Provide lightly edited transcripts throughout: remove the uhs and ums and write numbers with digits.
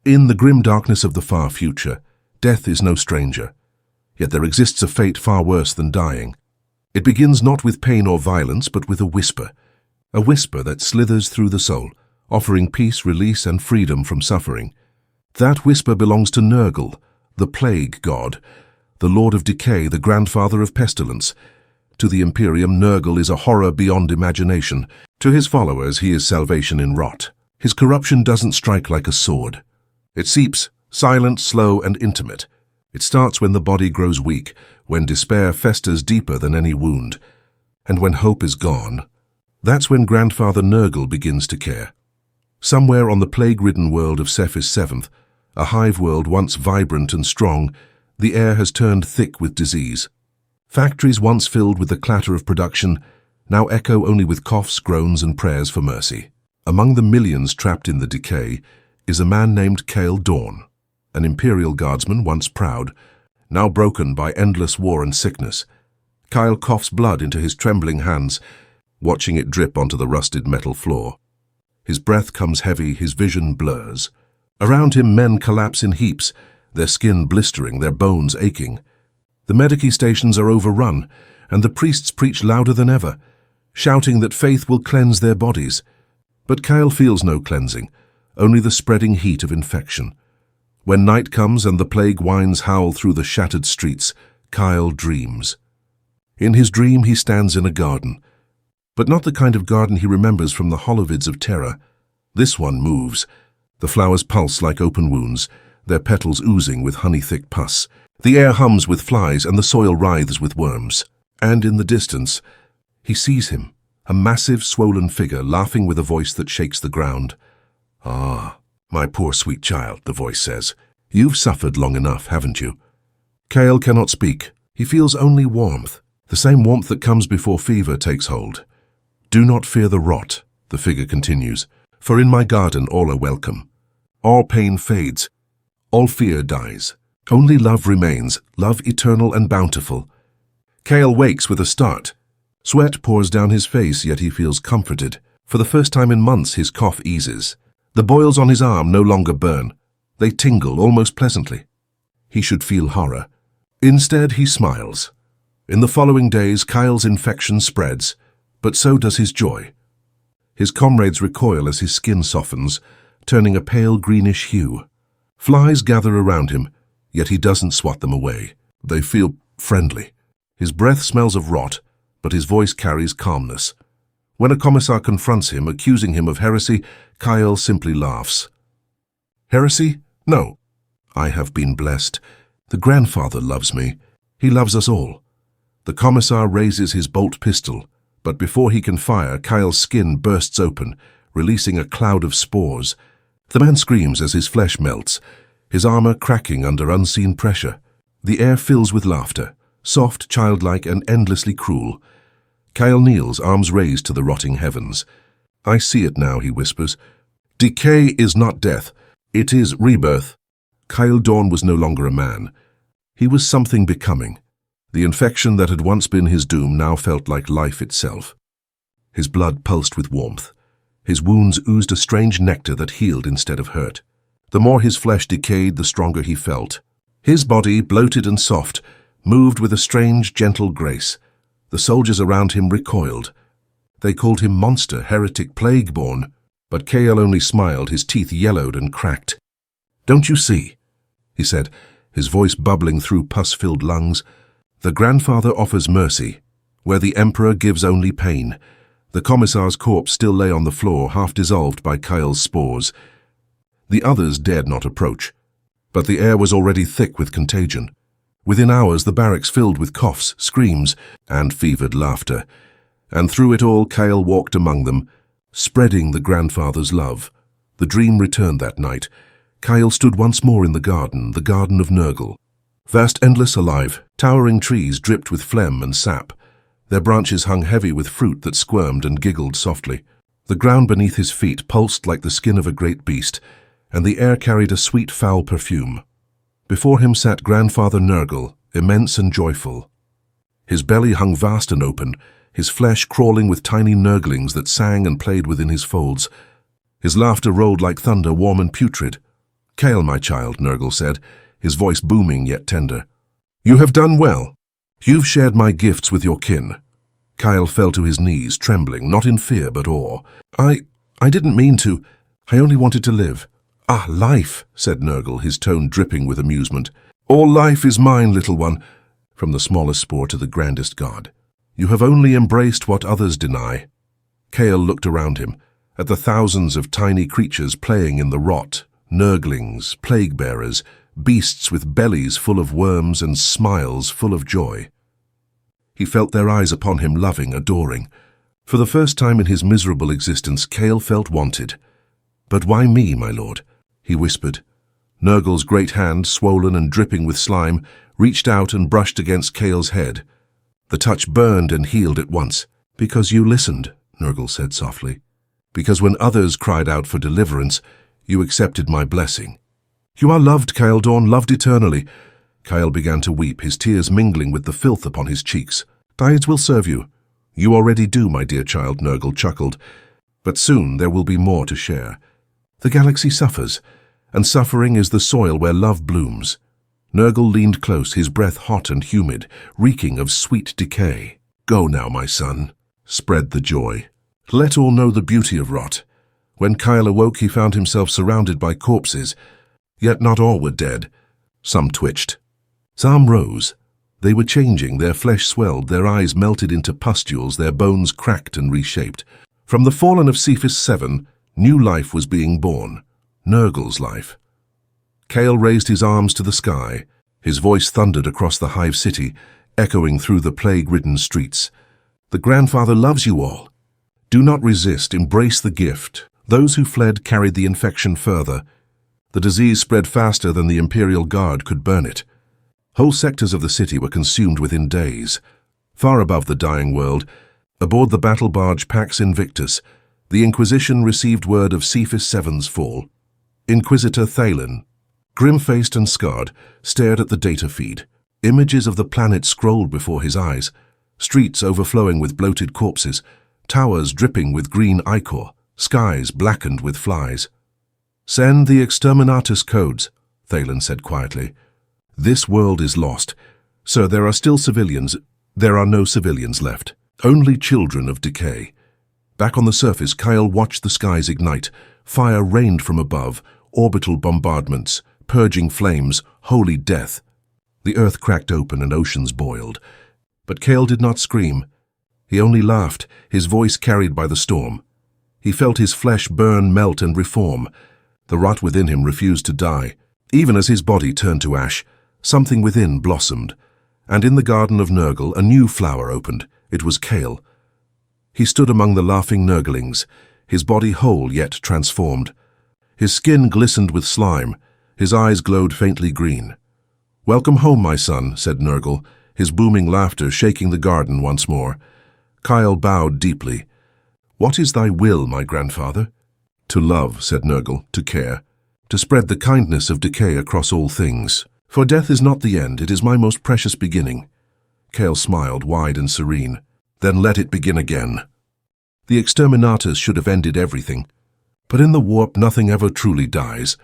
In the grim darkness of the far future, death is no stranger. Yet there exists a fate far worse than dying. It begins not with pain or violence, but with a whisper that slithers through the soul, offering peace, release, and freedom from suffering. That whisper belongs to Nurgle, the plague god, the lord of decay, the grandfather of pestilence. To the Imperium, Nurgle is a horror beyond imagination. To his followers, he is salvation in rot. His corruption doesn't strike like a sword. It seeps, silent, slow, and intimate. It starts when the body grows weak, when despair festers deeper than any wound. And when hope is gone, that's when Grandfather Nurgle begins to care. Somewhere on the plague-ridden world of Cephis VII, a hive world once vibrant and strong, the air has turned thick with disease. Factories once filled with the clatter of production now echo only with coughs, groans, and prayers for mercy. Among the millions trapped in the decay is a man named Kael Dorn, an Imperial guardsman once proud, now broken by endless war and sickness. Kael coughs blood into his trembling hands, watching it drip onto the rusted metal floor. His breath comes heavy, his vision blurs. Around him, men collapse in heaps, their skin blistering, their bones aching. The medici stations are overrun, and the priests preach louder than ever, shouting that faith will cleanse their bodies. But Kael feels no cleansing, only the spreading heat of infection. When night comes and the plague winds howl through the shattered streets, Kael dreams. In his dream he stands in a garden, but not the kind of garden he remembers from the holovids of terror. This one moves. The flowers pulse like open wounds, their petals oozing with honey-thick pus. The air hums with flies and the soil writhes with worms. And in the distance, he sees him, a massive, swollen figure laughing with a voice that shakes the ground. "Ah, my poor sweet child," the voice says. "You've suffered long enough, haven't you?" Kael cannot speak. He feels only warmth, the same warmth that comes before fever takes hold. "Do not fear the rot," the figure continues, "for in my garden all are welcome. All pain fades, all fear dies. Only love remains, love eternal and bountiful." Kael wakes with a start. Sweat pours down his face, yet he feels comforted. For the first time in months, his cough eases. The boils on his arm no longer burn. They tingle almost pleasantly. He should feel horror. Instead, he smiles. In the following days, Kael's infection spreads, but so does his joy. His comrades recoil as his skin softens, turning a pale greenish hue. Flies gather around him, yet he doesn't swat them away. They feel friendly. His breath smells of rot, but his voice carries calmness. When a commissar confronts him, accusing him of heresy, Kael simply laughs. "Heresy? No. I have been blessed. The grandfather loves me. He loves us all." The commissar raises his bolt pistol, but before he can fire, Kael's skin bursts open, releasing a cloud of spores. The man screams as his flesh melts, his armor cracking under unseen pressure. The air fills with laughter, soft, childlike, and endlessly cruel. Kael kneels, arms raised to the rotting heavens. "I see it now," he whispers. "Decay is not death. It is rebirth." Kael Dorn was no longer a man. He was something becoming. The infection that had once been his doom now felt like life itself. His blood pulsed with warmth. His wounds oozed a strange nectar that healed instead of hurt. The more his flesh decayed, the stronger he felt. His body, bloated and soft, moved with a strange, gentle grace. The soldiers around him recoiled. They called him monster, heretic, plague-born, but Kael only smiled, his teeth yellowed and cracked. "Don't you see?" he said, his voice bubbling through pus-filled lungs. "The grandfather offers mercy, where the emperor gives only pain." The commissar's corpse still lay on the floor, half dissolved by Kael's spores. The others dared not approach, but the air was already thick with contagion. Within hours, the barracks filled with coughs, screams, and fevered laughter. And through it all, Kael walked among them, spreading the grandfather's love. The dream returned that night. Kael stood once more in the Garden of Nurgle. Vast, endless, alive, towering trees dripped with phlegm and sap. Their branches hung heavy with fruit that squirmed and giggled softly. The ground beneath his feet pulsed like the skin of a great beast, and the air carried a sweet, foul perfume. Before him sat Grandfather Nurgle, immense and joyful. His belly hung vast and open, his flesh crawling with tiny nurglings that sang and played within his folds. His laughter rolled like thunder, warm and putrid. "Kale, my child," Nurgle said, his voice booming yet tender. "You have done well. You've shared my gifts with your kin." Kyle fell to his knees, trembling, not in fear but awe. I didn't mean to. I only wanted to live." "Ah, life," said Nurgle, his tone dripping with amusement. "All life is mine, little one, from the smallest spore to the grandest god. You have only embraced what others deny." Kale looked around him, at the thousands of tiny creatures playing in the rot, Nurglings, plague-bearers, beasts with bellies full of worms and smiles full of joy. He felt their eyes upon him, loving, adoring. For the first time in his miserable existence, Kale felt wanted. "But why me, my lord?" he whispered. Nurgle's great hand, swollen and dripping with slime, reached out and brushed against Kale's head. The touch burned and healed at once. "Because you listened," Nurgle said softly. "Because when others cried out for deliverance, you accepted my blessing. You are loved, Kale Dawn, loved eternally." Kyle began to weep, his tears mingling with the filth upon his cheeks. "Dieds will serve you." "You already do, my dear child," Nurgle chuckled. "But soon there will be more to share. The galaxy suffers, and suffering is the soil where love blooms." Nurgle leaned close, his breath hot and humid, reeking of sweet decay. "Go now, my son. Spread the joy. Let all know the beauty of rot." When Kyle awoke, he found himself surrounded by corpses. Yet not all were dead. Some twitched. Some rose. They were changing, their flesh swelled, their eyes melted into pustules, their bones cracked and reshaped. From the fallen of Cephas 7, new life was being born. Nurgle's life. Kale raised his arms to the sky. His voice thundered across the hive city, echoing through the plague-ridden streets. "The grandfather loves you all. Do not resist, embrace the gift." Those who fled carried the infection further. The disease spread faster than the Imperial Guard could burn it. Whole sectors of the city were consumed within days. Far above the dying world, aboard the battle barge Pax Invictus, the Inquisition received word of Cephas 7's fall. Inquisitor Thalen, grim-faced and scarred, stared at the data feed. Images of the planet scrolled before his eyes, streets overflowing with bloated corpses, towers dripping with green ichor, skies blackened with flies. "Send the exterminatus codes," Thalen said quietly. "This world is lost. Sir, there are still civilians. There are no civilians left. Only children of decay." Back on the surface, Kyle watched the skies ignite. Fire rained from above, orbital bombardments, purging flames, holy death. The earth cracked open and oceans boiled. But Kale did not scream. He only laughed, his voice carried by the storm. He felt his flesh burn, melt, and reform. The rot within him refused to die. Even as his body turned to ash, something within blossomed. And in the Garden of Nurgle, a new flower opened. It was Kale. He stood among the laughing Nurglings, his body whole yet transformed. His skin glistened with slime, his eyes glowed faintly green. "Welcome home, my son," said Nurgle, his booming laughter shaking the garden once more. Kyle bowed deeply. "What is thy will, my grandfather?" "To love," said Nurgle, "to care, to spread the kindness of decay across all things. For death is not the end, it is my most precious beginning." Kale smiled, wide and serene. "Then let it begin again." The exterminators should have ended everything. But in the warp, nothing ever truly dies.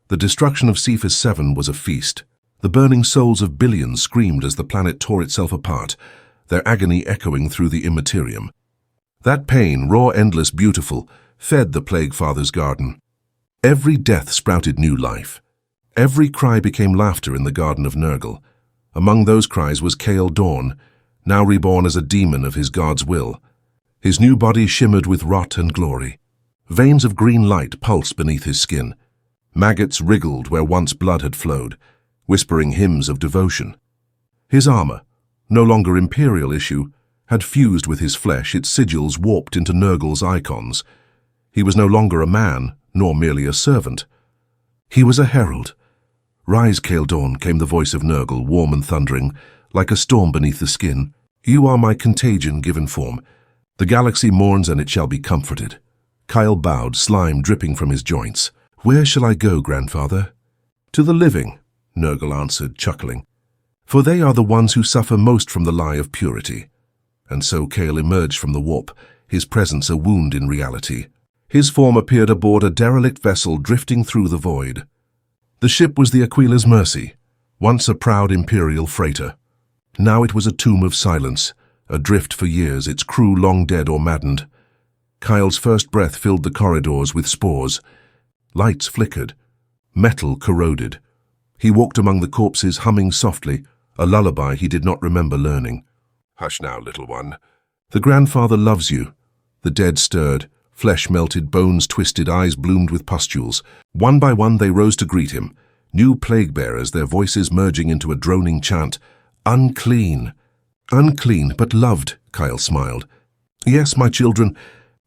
The destruction of Cephas 7 was a feast. The burning souls of billions screamed as the planet tore itself apart, their agony echoing through the Imperium. That pain, raw, endless, beautiful, fed the Plague Father's garden. Every death sprouted new life. Every cry became laughter in the Garden of Nurgle. Among those cries was Kale Dawn, now reborn as a demon of his god's will. His new body shimmered with rot and glory. Veins of green light pulsed beneath his skin. Maggots wriggled where once blood had flowed, whispering hymns of devotion. His armor, no longer imperial issue, had fused with his flesh, its sigils warped into Nurgle's icons. He was no longer a man, nor merely a servant. He was a herald. "Rise, Kale Dawn," came the voice of Nurgle, warm and thundering, like a storm beneath the skin. "You are my contagion given form. The galaxy mourns and it shall be comforted." Kyle bowed, slime dripping from his joints. "Where shall I go, grandfather?" "To the living," Nurgle answered, chuckling. "For they are the ones who suffer most from the lie of purity." And so Kale emerged from the warp, his presence a wound in reality. His form appeared aboard a derelict vessel drifting through the void. The ship was the Aquila's Mercy, once a proud Imperial freighter. Now it was a tomb of silence, adrift for years, its crew long dead or maddened. Kyle's first breath filled the corridors with spores. Lights flickered, metal corroded. He walked among the corpses, humming softly, a lullaby he did not remember learning. "Hush now, little one. The grandfather loves you." The dead stirred, flesh melted, bones twisted, eyes bloomed with pustules. One by one they rose to greet him, new plague-bearers, their voices merging into a droning chant. "Unclean. Unclean, but loved," Kyle smiled. "Yes, my children,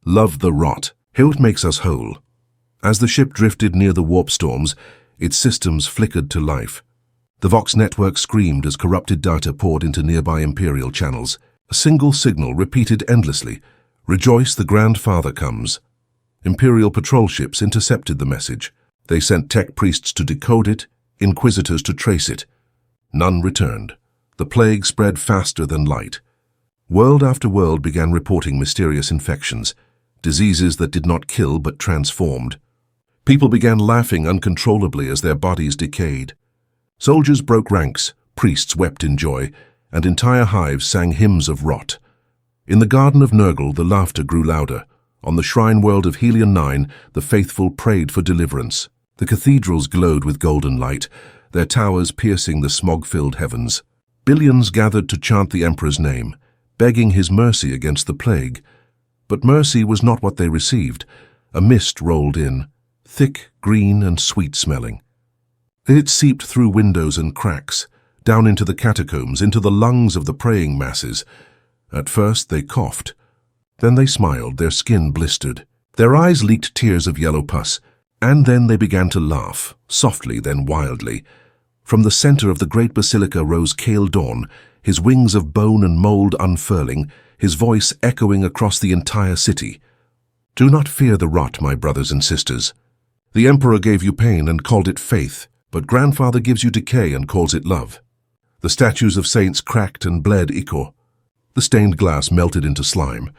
love the rot. Hilt makes us whole." As the ship drifted near the warp storms, its systems flickered to life. The Vox network screamed as corrupted data poured into nearby Imperial channels. A single signal repeated endlessly, "Rejoice, the Grandfather comes." Imperial patrol ships intercepted the message. They sent tech priests to decode it, inquisitors to trace it. None returned. The plague spread faster than light. World after world began reporting mysterious infections, diseases that did not kill but transformed. People began laughing uncontrollably as their bodies decayed. Soldiers broke ranks, priests wept in joy, and entire hives sang hymns of rot. In the Garden of Nurgle, the laughter grew louder. On the shrine world of Helion 9, the faithful prayed for deliverance. The cathedrals glowed with golden light, their towers piercing the smog-filled heavens. Billions gathered to chant the Emperor's name, begging his mercy against the plague. But mercy was not what they received. A mist rolled in, thick, green, and sweet-smelling. It seeped through windows and cracks, down into the catacombs, into the lungs of the praying masses. At first they coughed. Then they smiled, their skin blistered. Their eyes leaked tears of yellow pus, and then they began to laugh, softly then wildly. From the center of the great basilica rose Kale Dawn, his wings of bone and mold unfurling, his voice echoing across the entire city. "Do not fear the rot, my brothers and sisters. The Emperor gave you pain and called it faith, but Grandfather gives you decay and calls it love." The statues of saints cracked and bled Ehcoes. The stained glass melted into slime.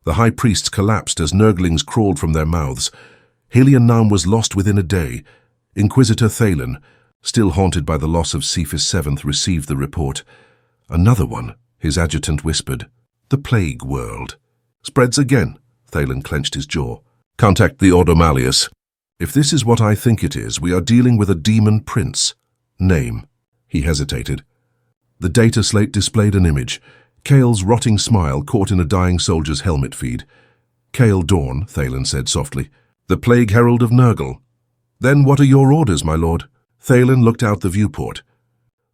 The high priests collapsed as nurglings crawled from their mouths. Helion 9 was lost within a day. Inquisitor Thalen, still haunted by the loss of Cephas 7th, received the report. "Another one," his adjutant whispered. "The plague world." "Spreads again." Thalen clenched his jaw. "Contact the Ordo Malleus. If this is what I think it is, we are dealing with a Daemon Prince. Name." He hesitated. The data slate displayed an image. Kale's rotting smile caught in a dying soldier's helmet feed. "Kale Dawn," Thalen said softly. "The Plague Herald of Nurgle." "Then what are your orders, my lord?" Thalen looked out the viewport.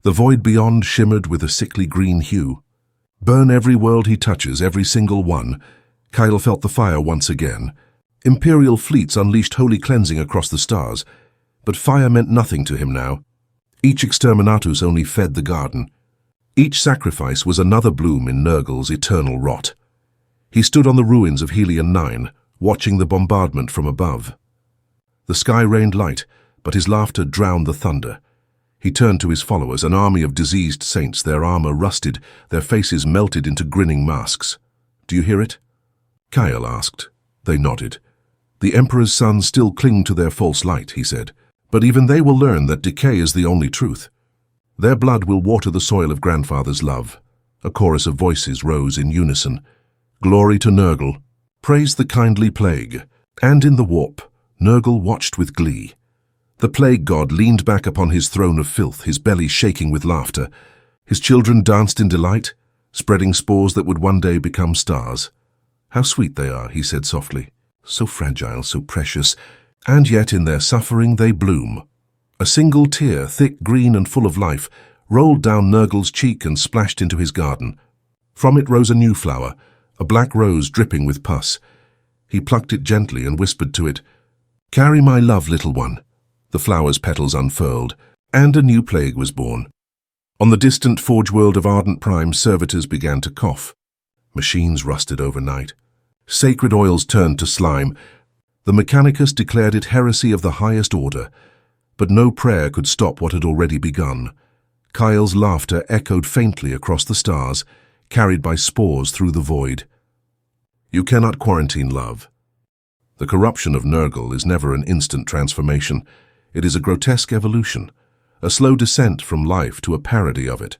The void beyond shimmered with a sickly green hue. "Burn every world he touches, every single one." Kyle felt the fire once again. Imperial fleets unleashed holy cleansing across the stars, but fire meant nothing to him now. Each exterminatus only fed the garden. Each sacrifice was another bloom in Nurgle's eternal rot. He stood on the ruins of Helion 9, watching the bombardment from above. The sky rained light, but his laughter drowned the thunder. He turned to his followers, an army of diseased saints, their armor rusted, their faces melted into grinning masks. "Do you hear it?" Kyle asked. They nodded. "The Emperor's sons still cling to their false light," he said, "but even they will learn that decay is the only truth. Their blood will water the soil of Grandfather's love." A chorus of voices rose in unison. "Glory to Nurgle. Praise the kindly plague." And in the warp, Nurgle watched with glee. The plague god leaned back upon his throne of filth, his belly shaking with laughter. His children danced in delight, spreading spores that would one day become stars. "How sweet they are," he said softly. "So fragile, so precious, and yet in their suffering they bloom." A single tear, thick, green, and full of life, rolled down Nurgle's cheek and splashed into his garden. From it rose a new flower, a black rose dripping with pus. He plucked it gently and whispered to it, "Carry my love, little one." The flower's petals unfurled, and a new plague was born. On the distant forge world of Ardent Prime, servitors began to cough. Machines rusted overnight. Sacred oils turned to slime. The Mechanicus declared it heresy of the highest order. But no prayer could stop what had already begun. Kyle's laughter echoed faintly across the stars, carried by spores through the void. "You cannot quarantine love. The corruption of Nurgle is never an instant transformation. It is a grotesque evolution, a slow descent from life to a parody of it.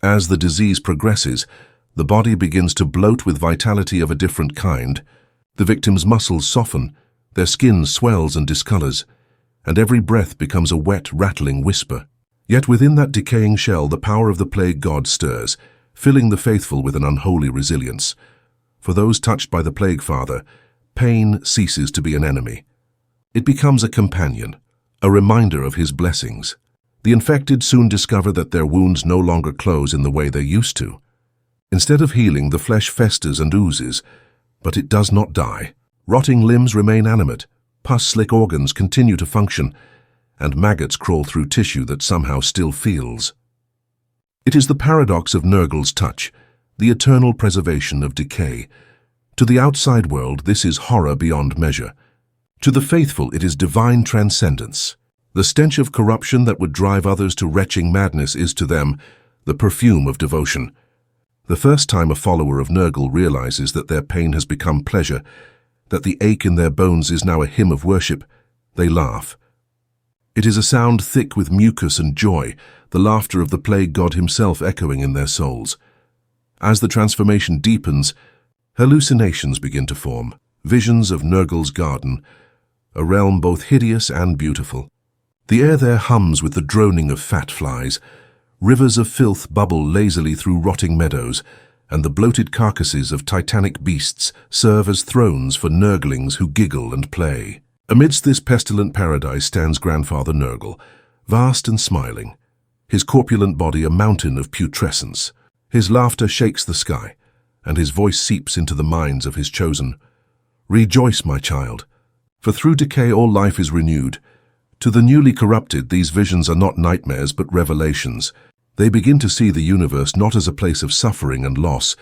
As the disease progresses, the body begins to bloat with vitality of a different kind. The victim's muscles soften, their skin swells and discolors, and every breath becomes a wet, rattling whisper. Yet within that decaying shell, the power of the plague god stirs, filling the faithful with an unholy resilience. For those touched by the plague father, pain ceases to be an enemy. It becomes a companion, a reminder of his blessings. The infected soon discover that their wounds no longer close in the way they used to. Instead of healing, the flesh festers and oozes, but it does not die. Rotting limbs remain animate, pus-slick organs continue to function, and maggots crawl through tissue that somehow still feels. It is the paradox of Nurgle's touch, the eternal preservation of decay. To the outside world, this is horror beyond measure. To the faithful, it is divine transcendence. The stench of corruption that would drive others to retching madness is to them the perfume of devotion. The first time a follower of Nurgle realizes that their pain has become pleasure, that the ache in their bones is now a hymn of worship, they laugh. It is a sound thick with mucus and joy, the laughter of the plague god himself echoing in their souls. As the transformation deepens, hallucinations begin to form, visions of Nurgle's garden, a realm both hideous and beautiful. The air there hums with the droning of fat flies. Rivers of filth bubble lazily through rotting meadows, and the bloated carcasses of titanic beasts serve as thrones for Nurglings who giggle and play. Amidst this pestilent paradise stands Grandfather Nurgle, vast and smiling, his corpulent body a mountain of putrescence. His laughter shakes the sky, and his voice seeps into the minds of his chosen. Rejoice, my child, for through decay all life is renewed. To the newly corrupted, these visions are not nightmares but revelations. They begin to see the universe not as a place of suffering and loss,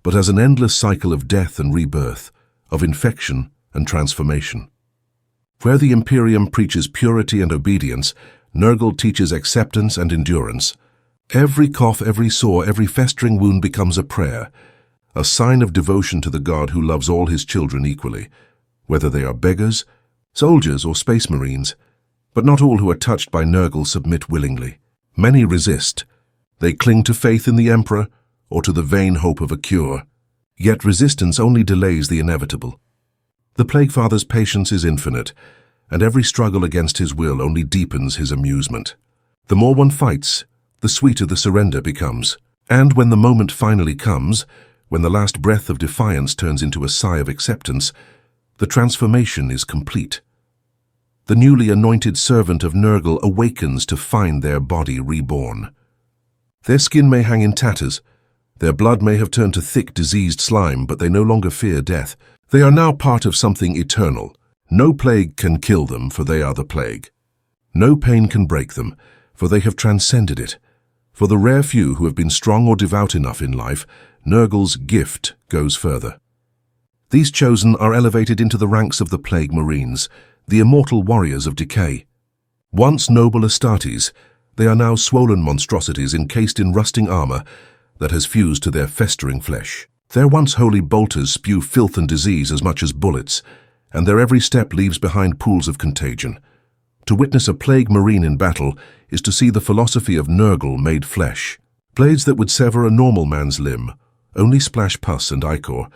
but as an endless cycle of death and rebirth, of infection and transformation. Where the Imperium preaches purity and obedience, Nurgle teaches acceptance and endurance. Every cough, every sore, every festering wound becomes a prayer, a sign of devotion to the God who loves all his children equally, whether they are beggars, soldiers, or space marines. But not all who are touched by Nurgle submit willingly. Many resist. They cling to faith in the Emperor or to the vain hope of a cure. Yet resistance only delays the inevitable. The Plague Father's patience is infinite, and every struggle against his will only deepens his amusement. The more one fights, the sweeter the surrender becomes. And when the moment finally comes, when the last breath of defiance turns into a sigh of acceptance, the transformation is complete. The newly anointed servant of Nurgle awakens to find their body reborn. Their skin may hang in tatters, their blood may have turned to thick, diseased slime, but they no longer fear death. They are now part of something eternal. No plague can kill them, for they are the plague. No pain can break them, for they have transcended it. For the rare few who have been strong or devout enough in life, Nurgle's gift goes further. These chosen are elevated into the ranks of the Plague Marines, the immortal warriors of decay. Once noble Astartes, they are now swollen monstrosities encased in rusting armor that has fused to their festering flesh. Their once holy bolters spew filth and disease as much as bullets, and their every step leaves behind pools of contagion. To witness a plague marine in battle is to see the philosophy of Nurgle made flesh. Blades that would sever a normal man's limb only splash pus and ichor,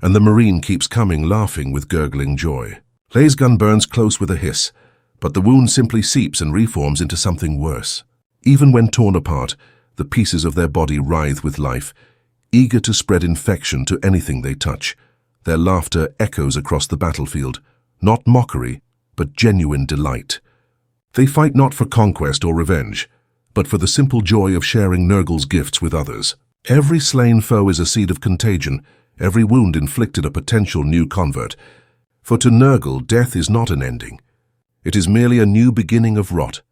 and the marine keeps coming laughing with gurgling joy. Lay's gun burns close with a hiss, but the wound simply seeps and reforms into something worse. Even when torn apart, the pieces of their body writhe with life, eager to spread infection to anything they touch. Their laughter echoes across the battlefield, not mockery, but genuine delight. They fight not for conquest or revenge, but for the simple joy of sharing Nurgle's gifts with others. Every slain foe is a seed of contagion, every wound inflicted a potential new convert. For to Nurgle, death is not an ending. It is merely a new beginning of rot.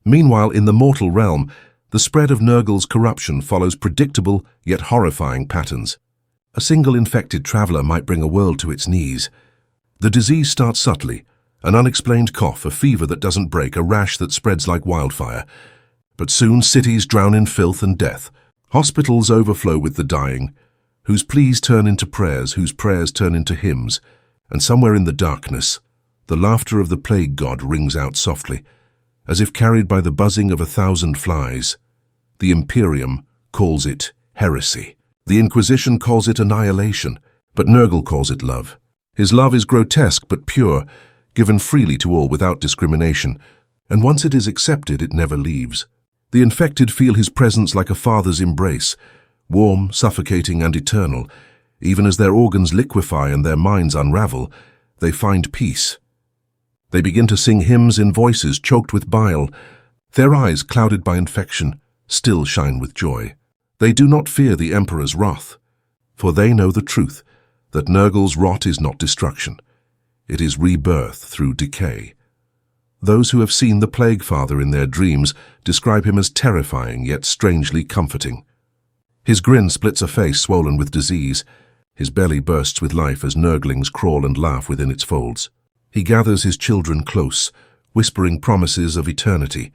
Meanwhile, in the mortal realm, the spread of Nurgle's corruption follows predictable yet horrifying patterns. A single infected traveler might bring a world to its knees. The disease starts subtly, an unexplained cough, a fever that doesn't break, a rash that spreads like wildfire. But soon cities drown in filth and death. Hospitals overflow with the dying, whose pleas turn into prayers, whose prayers turn into hymns. And somewhere in the darkness, The laughter of the plague god rings out softly, as if carried by the buzzing of 1,000 flies. The Imperium calls it heresy. The Inquisition calls it annihilation, but Nurgle calls it love. His love is grotesque but pure, given freely to all without discrimination, and once it is accepted, it never leaves. The infected feel his presence like a father's embrace, warm, suffocating, and eternal. Even as their organs liquefy and their minds unravel, they find peace. They begin to sing hymns in voices choked with bile. Their eyes, clouded by infection, still shine with joy. They do not fear the Emperor's wrath, for they know the truth, that Nurgle's rot is not destruction. It is rebirth through decay. Those who have seen the Plague Father in their dreams describe him as terrifying yet strangely comforting. His grin splits a face swollen with disease. His belly bursts with life as Nurglings crawl and laugh within its folds. He gathers his children close, whispering promises of eternity.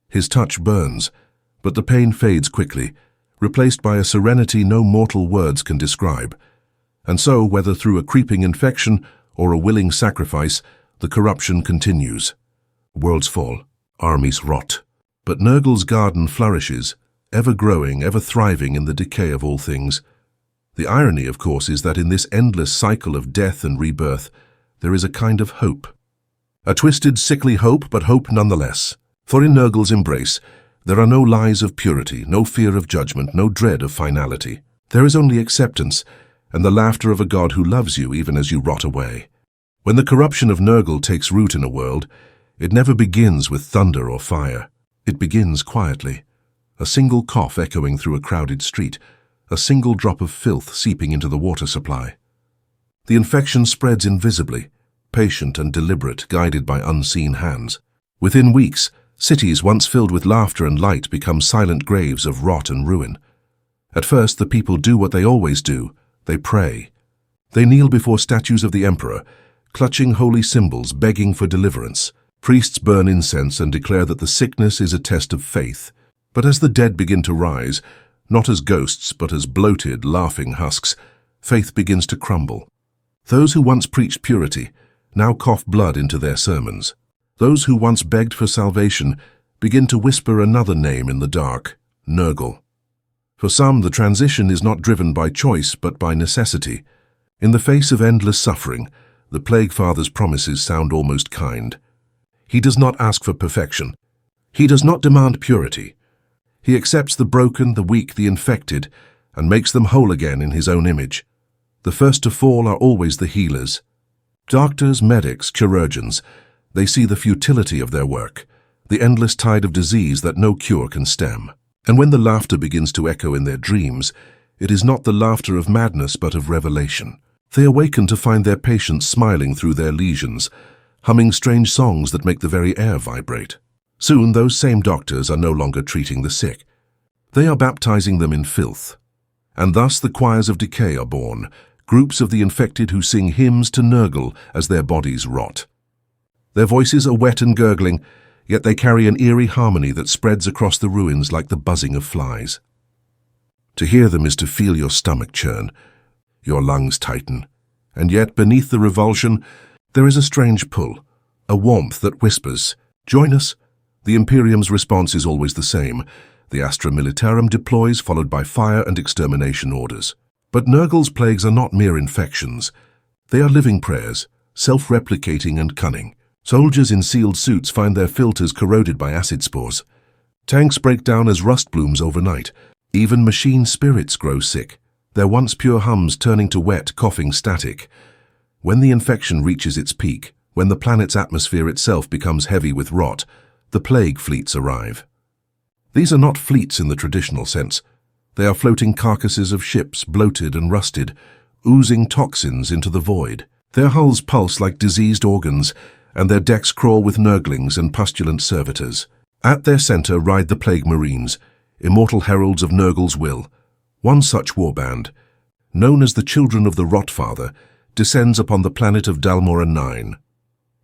His touch burns, but the pain fades quickly, replaced by a serenity no mortal words can describe. And so, whether through a creeping infection or a willing sacrifice, the corruption continues. Worlds fall, armies rot. But Nurgle's garden flourishes, ever growing, ever thriving in the decay of all things. The irony, of course, is that in this endless cycle of death and rebirth, there is a kind of hope. A twisted, sickly hope, but hope nonetheless. For in Nurgle's embrace, there are no lies of purity, no fear of judgment, no dread of finality. There is only acceptance, and the laughter of a god who loves you even as you rot away. When the corruption of Nurgle takes root in a world, it never begins with thunder or fire. It begins quietly. A single cough echoing through a crowded street, a single drop of filth seeping into the water supply. The infection spreads invisibly, patient and deliberate, guided by unseen hands. Within weeks, cities once filled with laughter and light become silent graves of rot and ruin. At first, the people do what they always do. They pray. They kneel before statues of the Emperor, clutching holy symbols, begging for deliverance. Priests burn incense and declare that the sickness is a test of faith. But as the dead begin to rise, not as ghosts but as bloated, laughing husks, faith begins to crumble. Those who once preached purity now cough blood into their sermons. Those who once begged for salvation begin to whisper another name in the dark, Nurgle. For some, the transition is not driven by choice but by necessity. In the face of endless suffering, the Plague Father's promises sound almost kind. He does not ask for perfection. He does not demand purity. He accepts the broken, the weak, the infected, and makes them whole again in his own image. The first to fall are always the healers. Doctors, medics, chirurgeons, they see the futility of their work, the endless tide of disease that no cure can stem. And when the laughter begins to echo in their dreams, it is not the laughter of madness but of revelation. They awaken to find their patients smiling through their lesions, humming strange songs that make the very air vibrate. Soon those same doctors are no longer treating the sick. They are baptizing them in filth. And thus the choirs of decay are born, groups of the infected who sing hymns to Nurgle as their bodies rot. Their voices are wet and gurgling, yet they carry an eerie harmony that spreads across the ruins like the buzzing of flies. To hear them is to feel your stomach churn, your lungs tighten, and yet beneath the revulsion, there is a strange pull, a warmth that whispers, "Join us." The Imperium's response is always the same. The Astra Militarum deploys, followed by fire and extermination orders. But Nurgle's plagues are not mere infections. They are living prayers, self-replicating and cunning. Soldiers in sealed suits find their filters corroded by acid spores. Tanks break down as rust blooms overnight. Even machine spirits grow sick, their once pure hums turning to wet, coughing static. When the infection reaches its peak, when the planet's atmosphere itself becomes heavy with rot, the plague fleets arrive. These are not fleets in the traditional sense. They are floating carcasses of ships, bloated and rusted, oozing toxins into the void. Their hulls pulse like diseased organs, and their decks crawl with Nurglings and pustulant servitors. At their center ride the Plague Marines, immortal heralds of Nurgle's will. One such warband, known as the Children of the Rotfather, descends upon the planet of Dalmora 9.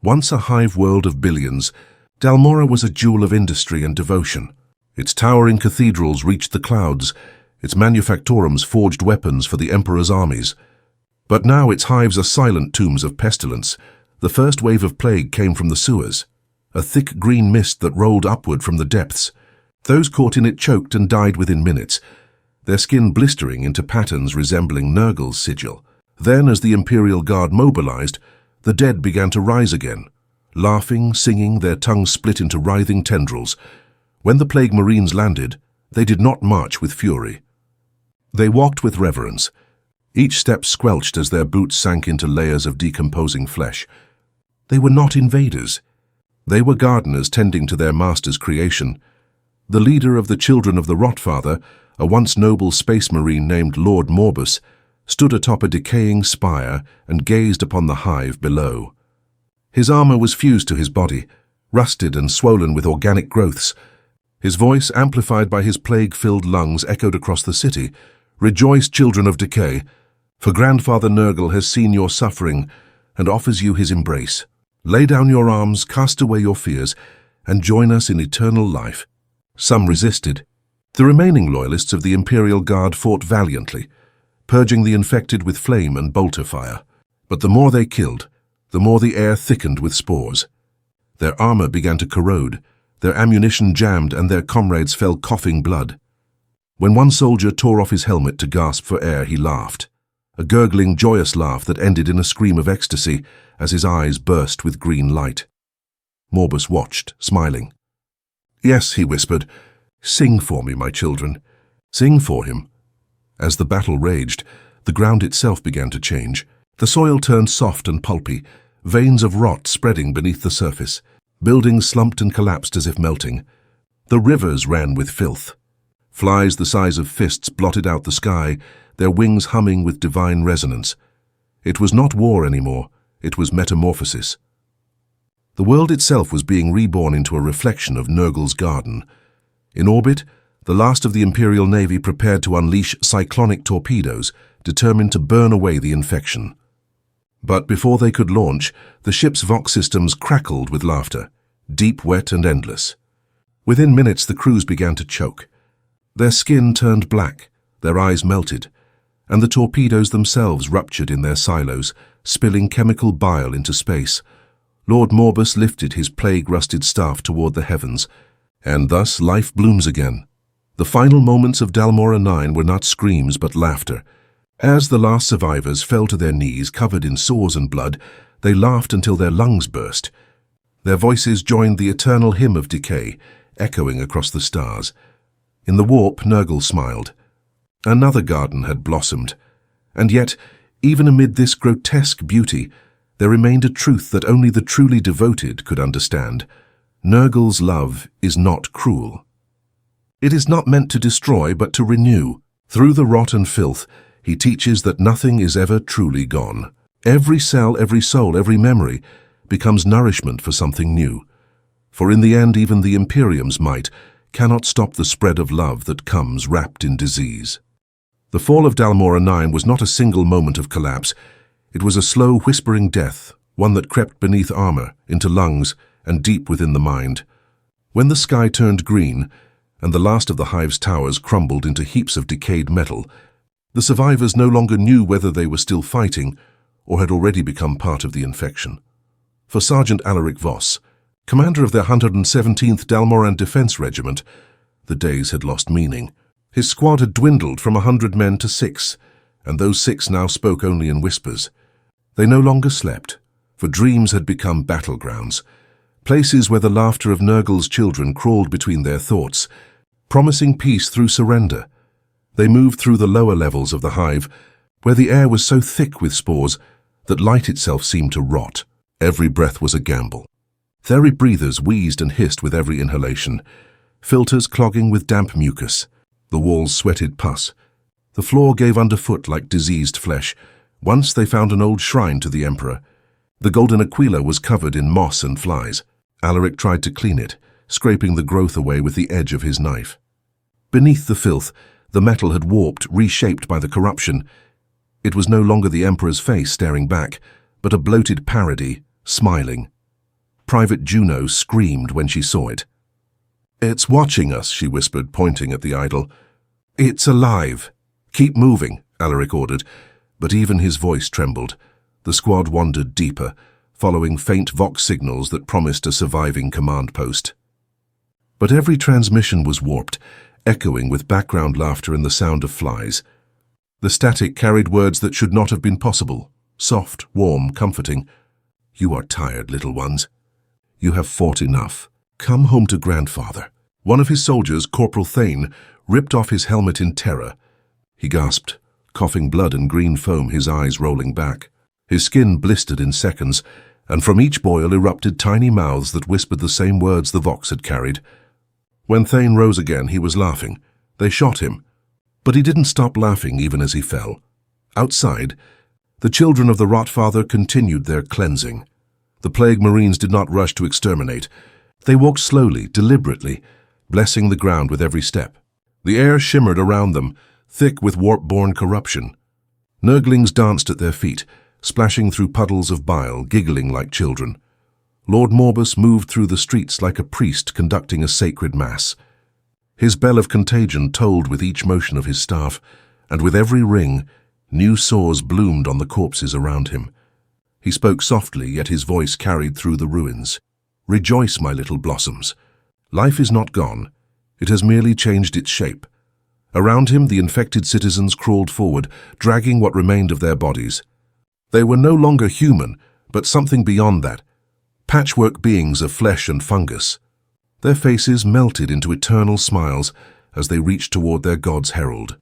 Once a hive world of billions, Dalmora was a jewel of industry and devotion. Its towering cathedrals reached the clouds, its manufactorums forged weapons for the Emperor's armies. But now its hives are silent tombs of pestilence, The first wave of plague came from the sewers, a thick green mist that rolled upward from the depths. Those caught in it choked and died within minutes, their skin blistering into patterns resembling Nurgle's sigil. Then, as the Imperial Guard mobilized, the dead began to rise again, laughing, singing, their tongues split into writhing tendrils. When the Plague Marines landed, they did not march with fury. They walked with reverence, each step squelched as their boots sank into layers of decomposing flesh. They were not invaders. They were gardeners tending to their master's creation. The leader of the Children of the Rotfather, a once noble space marine named Lord Morbus, stood atop a decaying spire and gazed upon the hive below. His armor was fused to his body, rusted and swollen with organic growths. His voice, amplified by his plague-filled lungs, echoed across the city. "Rejoice, children of decay, for Grandfather Nurgle has seen your suffering and offers you his embrace. Lay down your arms, cast away your fears, and join us in eternal life." Some resisted. The remaining loyalists of the Imperial Guard fought valiantly, purging the infected with flame and bolter fire. But the more they killed, the more the air thickened with spores. Their armor began to corrode, their ammunition jammed, and their comrades fell coughing blood. When one soldier tore off his helmet to gasp for air, he laughed, a gurgling, joyous laugh that ended in a scream of ecstasy as his eyes burst with green light. Morbus watched, smiling. "Yes," he whispered, "sing for me, my children. Sing for him." As the battle raged, the ground itself began to change. The soil turned soft and pulpy, veins of rot spreading beneath the surface. Buildings slumped and collapsed as if melting. The rivers ran with filth. Flies the size of fists blotted out the sky, their wings humming with divine resonance. It was not war anymore, it was metamorphosis. The world itself was being reborn into a reflection of Nurgle's garden. In orbit, the last of the Imperial Navy prepared to unleash cyclonic torpedoes, determined to burn away the infection. But before they could launch, the ship's Vox systems crackled with laughter, deep, wet, and endless. Within minutes, the crews began to choke. Their skin turned black, their eyes melted, and the torpedoes themselves ruptured in their silos, spilling chemical bile into space. Lord Morbus lifted his plague-rusted staff toward the heavens, and thus life blooms again. The final moments of Dalmora 9 were not screams but laughter. As the last survivors fell to their knees, covered in sores and blood, they laughed until their lungs burst. Their voices joined the eternal hymn of decay, echoing across the stars. In the warp, Nurgle smiled. Another garden had blossomed. And yet, even amid this grotesque beauty, there remained a truth that only the truly devoted could understand. Nurgle's love is not cruel. It is not meant to destroy, but to renew. Through the rot and filth, he teaches that nothing is ever truly gone. Every cell, every soul, every memory becomes nourishment for something new. For in the end, even the Imperium's might cannot stop the spread of love that comes wrapped in disease. The fall of Dalmora 9 was not a single moment of collapse. It was a slow, whispering death, one that crept beneath armor, into lungs, and deep within the mind. When the sky turned green, and the last of the hive's towers crumbled into heaps of decayed metal, the survivors no longer knew whether they were still fighting or had already become part of the infection. For Sergeant Alaric Voss, commander of the 117th Dalmoran Defense Regiment, the days had lost meaning. His squad had dwindled from 100 men to 6, and those 6 now spoke only in whispers. They no longer slept, for dreams had become battlegrounds, places where the laughter of Nurgle's children crawled between their thoughts, promising peace through surrender. They moved through the lower levels of the hive, where the air was so thick with spores that light itself seemed to rot. Every breath was a gamble. Theri breathers wheezed and hissed with every inhalation, filters clogging with damp mucus. The walls sweated pus. The floor gave underfoot like diseased flesh. Once they found an old shrine to the Emperor. The golden aquila was covered in moss and flies. Alaric tried to clean it, scraping the growth away with the edge of his knife. Beneath the filth, the metal had warped, reshaped by the corruption. It was no longer the Emperor's face staring back, but a bloated parody, smiling. Private Juno screamed when she saw it. "It's watching us," she whispered, pointing at the idol. "It's alive. Keep moving," Alaric ordered, but even his voice trembled. The squad wandered deeper, following faint vox signals that promised a surviving command post. But every transmission was warped, echoing with background laughter and the sound of flies. The static carried words that should not have been possible, soft, warm, comforting. "You are tired, little ones. You have fought enough. Come home to grandfather." One of his soldiers, Corporal Thane, ripped off his helmet in terror. He gasped, coughing blood and green foam, his eyes rolling back. His skin blistered in seconds, and from each boil erupted tiny mouths that whispered the same words the Vox had carried. When Thane rose again, he was laughing. They shot him. But he didn't stop laughing even as he fell. Outside, the children of the Rotfather continued their cleansing. The Plague Marines did not rush to exterminate. They walked slowly, deliberately, blessing the ground with every step. The air shimmered around them, thick with warp-born corruption. Nurglings danced at their feet, splashing through puddles of bile, giggling like children. Lord Morbus moved through the streets like a priest conducting a sacred mass. His bell of contagion tolled with each motion of his staff, and with every ring, new sores bloomed on the corpses around him. He spoke softly, yet his voice carried through the ruins. "Rejoice, my little blossoms. Life is not gone. It has merely changed its shape." Around him, the infected citizens crawled forward, dragging what remained of their bodies. They were no longer human, but something beyond that. Patchwork beings of flesh and fungus. Their faces melted into eternal smiles as they reached toward their god's herald.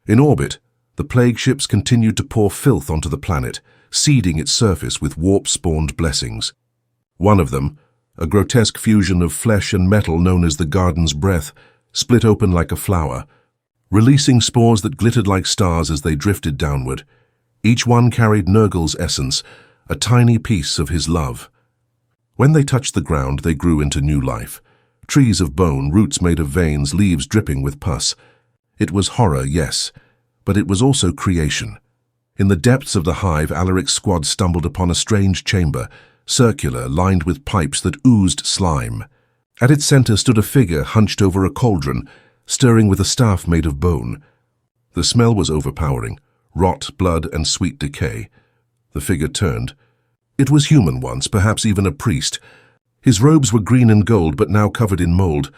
In orbit, the plague ships continued to pour filth onto the planet, seeding its surface with warp-spawned blessings. One of them, a grotesque fusion of flesh and metal known as the Garden's Breath, split open like a flower, releasing spores that glittered like stars as they drifted downward. Each one carried Nurgle's essence, a tiny piece of his love. When they touched the ground, they grew into new life. Trees of bone, roots made of veins, leaves dripping with pus. It was horror, yes, but it was also creation. In the depths of the hive, Alaric's squad stumbled upon a strange chamber, circular, lined with pipes that oozed slime. At its center stood a figure hunched over a cauldron, stirring with a staff made of bone. The smell was overpowering, rot, blood, and sweet decay. The figure turned. It was human once, perhaps even a priest. His robes were green and gold, but now covered in mold.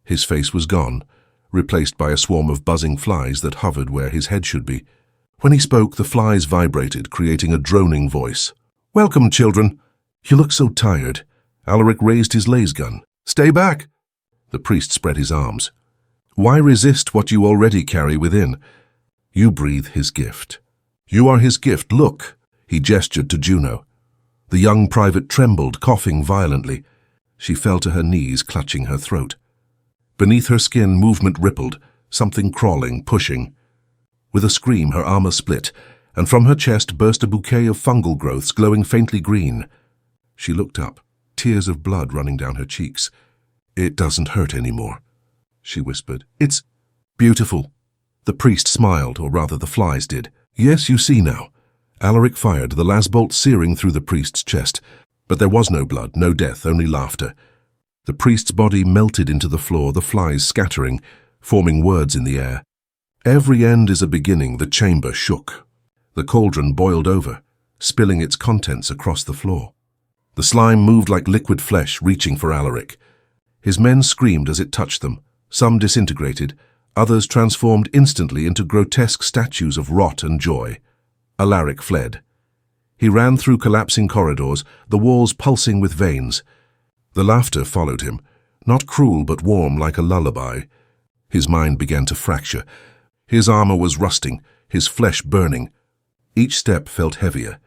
His face was gone, replaced by a swarm of buzzing flies that hovered where his head should be. When he spoke, the flies vibrated, creating a droning voice. "Welcome, children. You look so tired." Alaric raised his laser gun. "Stay back." The priest spread his arms. "Why resist what you already carry within? You breathe his gift. You are his gift. Look." He gestured to Juno. The young private trembled, coughing violently. She fell to her knees, clutching her throat. Beneath her skin, movement rippled, something crawling, pushing. With a scream, her armor split, and from her chest burst a bouquet of fungal growths glowing faintly green. She looked up, tears of blood running down her cheeks. "It doesn't hurt anymore," she whispered. "It's beautiful." The priest smiled, or rather the flies did. "Yes, you see now." Alaric fired, the last bolt searing through the priest's chest. But there was no blood, no death, only laughter. The priest's body melted into the floor, the flies scattering, forming words in the air. "Every end is a beginning." The chamber shook. The cauldron boiled over, spilling its contents across the floor. The slime moved like liquid flesh, reaching for Alaric. His men screamed as it touched them. Some disintegrated, others transformed instantly into grotesque statues of rot and joy. Alaric fled. He ran through collapsing corridors, the walls pulsing with veins. The laughter followed him, not cruel but warm like a lullaby. His mind began to fracture. His armor was rusting, his flesh burning. Each step felt heavier.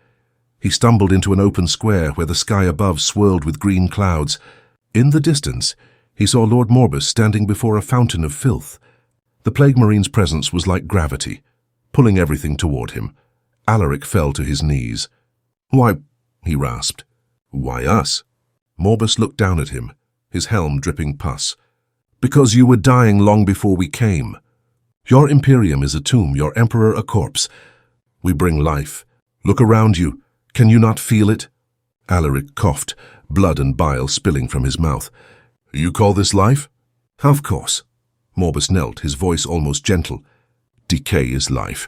He stumbled into an open square where the sky above swirled with green clouds. In the distance, he saw Lord Morbus standing before a fountain of filth. The Plague Marine's presence was like gravity, pulling everything toward him. Alaric fell to his knees. "Why," he rasped. "Why us?" Morbus looked down at him, his helm dripping pus. "Because you were dying long before we came. Your Imperium is a tomb, your Emperor a corpse. We bring life. Look around you. Can you not feel it?" Alaric coughed, blood and bile spilling from his mouth. "You call this life?" "Of course." Morbus knelt, his voice almost gentle. "Decay is life.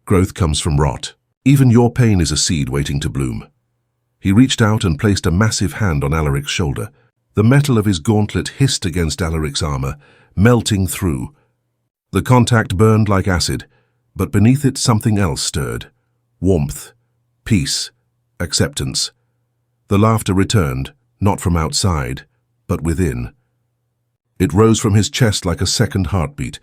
Growth comes from rot. Even your pain is a seed waiting to bloom." He reached out and placed a massive hand on Alaric's shoulder. The metal of his gauntlet hissed against Alaric's armor, melting through. The contact burned like acid, but beneath it something else stirred. Warmth, peace, acceptance. The laughter returned, not from outside, but within. It rose from his chest like a second heartbeat.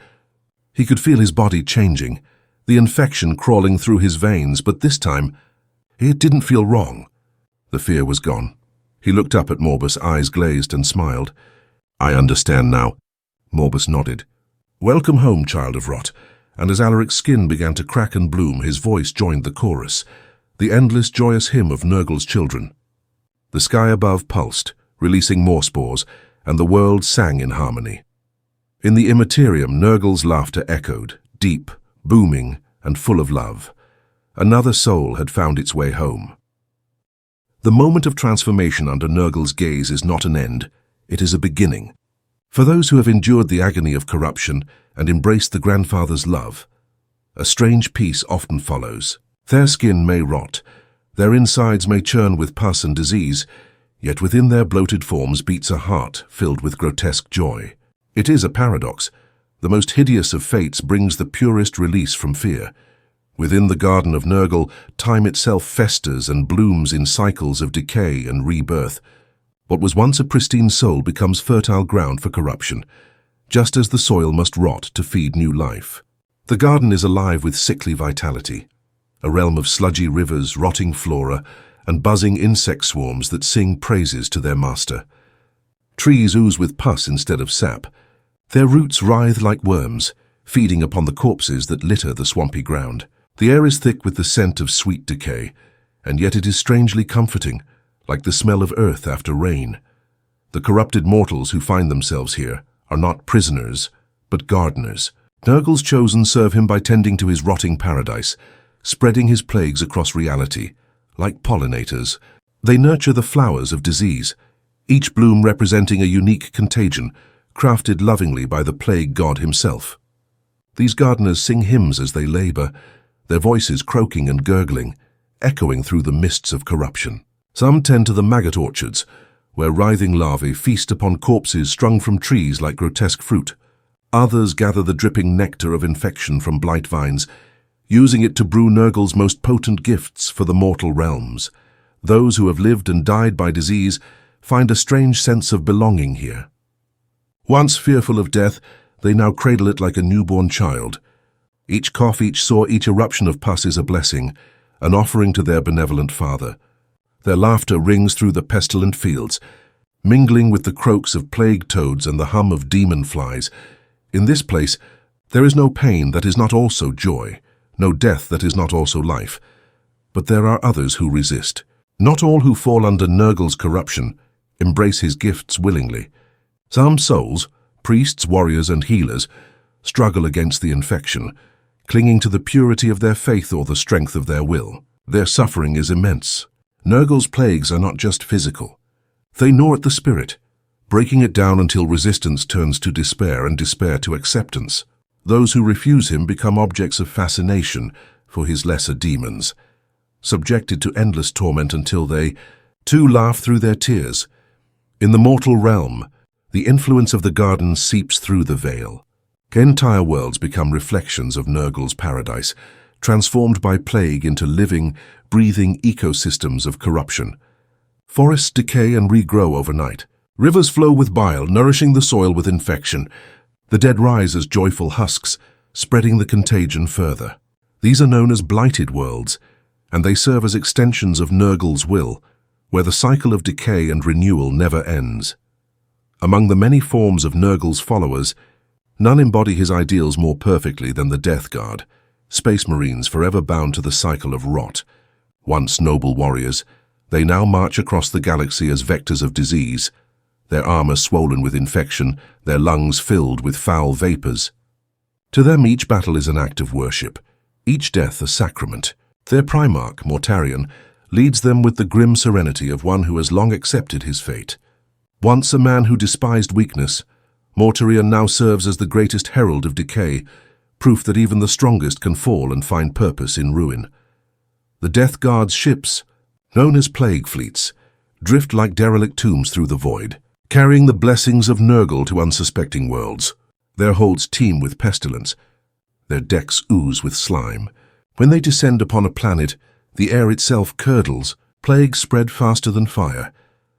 He could feel his body changing, the infection crawling through his veins, but this time, it didn't feel wrong. The fear was gone. He looked up at Morbus, eyes glazed, and smiled. "I understand now." Morbus nodded. "Welcome home, child of rot." And as Alaric's skin began to crack and bloom, his voice joined the chorus, the endless joyous hymn of Nurgle's children. The sky above pulsed, releasing more spores, and the world sang in harmony. In the Imperium, Nurgle's laughter echoed, deep, booming, and full of love. Another soul had found its way home. The moment of transformation under Nurgle's gaze is not an end, it is a beginning. For those who have endured the agony of corruption and embraced the grandfather's love, a strange peace often follows. Their skin may rot, their insides may churn with pus and disease, yet within their bloated forms beats a heart filled with grotesque joy. It is a paradox. The most hideous of fates brings the purest release from fear. Within the Garden of Nurgle, time itself festers and blooms in cycles of decay and rebirth. What was once a pristine soul becomes fertile ground for corruption, just as the soil must rot to feed new life. The garden is alive with sickly vitality, a realm of sludgy rivers, rotting flora, and buzzing insect swarms that sing praises to their master. Trees ooze with pus instead of sap. Their roots writhe like worms, feeding upon the corpses that litter the swampy ground. The air is thick with the scent of sweet decay, and yet it is strangely comforting, like the smell of earth after rain. The corrupted mortals who find themselves here are not prisoners, but gardeners. Nurgle's chosen serve him by tending to his rotting paradise, spreading his plagues across reality. Like pollinators, they nurture the flowers of disease, each bloom representing a unique contagion, crafted lovingly by the plague god himself. These gardeners sing hymns as they labor, their voices croaking and gurgling, echoing through the mists of corruption. Some tend to the maggot orchards, where writhing larvae feast upon corpses strung from trees like grotesque fruit. Others gather the dripping nectar of infection from blight vines, using it to brew Nurgle's most potent gifts for the mortal realms. Those who have lived and died by disease find a strange sense of belonging here. Once fearful of death, they now cradle it like a newborn child. Each cough, each sore, each eruption of pus is a blessing, an offering to their benevolent father. Their laughter rings through the pestilent fields, mingling with the croaks of plague toads and the hum of demon flies. In this place, there is no pain that is not also joy, no death that is not also life. But there are others who resist. Not all who fall under Nurgle's corruption embrace his gifts willingly. Some souls, priests, warriors, and healers, struggle against the infection, clinging to the purity of their faith or the strength of their will. Their suffering is immense. Nurgle's plagues are not just physical. They gnaw at the spirit, breaking it down until resistance turns to despair and despair to acceptance. Those who refuse him become objects of fascination for his lesser demons, subjected to endless torment until they, too, laugh through their tears. In the mortal realm, the influence of the garden seeps through the veil. Entire worlds become reflections of Nurgle's paradise, transformed by plague into living, breathing ecosystems of corruption. Forests decay and regrow overnight. Rivers flow with bile, nourishing the soil with infection. The dead rise as joyful husks, spreading the contagion further. These are known as blighted worlds, and they serve as extensions of Nurgle's will, where the cycle of decay and renewal never ends. Among the many forms of Nurgle's followers, none embody his ideals more perfectly than the Death Guard, space marines forever bound to the cycle of rot. Once noble warriors, they now march across the galaxy as vectors of disease, their armor swollen with infection, their lungs filled with foul vapors. To them each battle is an act of worship, each death a sacrament. Their primarch, Mortarion, leads them with the grim serenity of one who has long accepted his fate. Once a man who despised weakness, Mortarion now serves as the greatest herald of decay, proof that even the strongest can fall and find purpose in ruin. The Death Guard's ships, known as plague fleets, drift like derelict tombs through the void, carrying the blessings of Nurgle to unsuspecting worlds. Their holds teem with pestilence. Their decks ooze with slime. When they descend upon a planet, the air itself curdles, plagues spread faster than fire,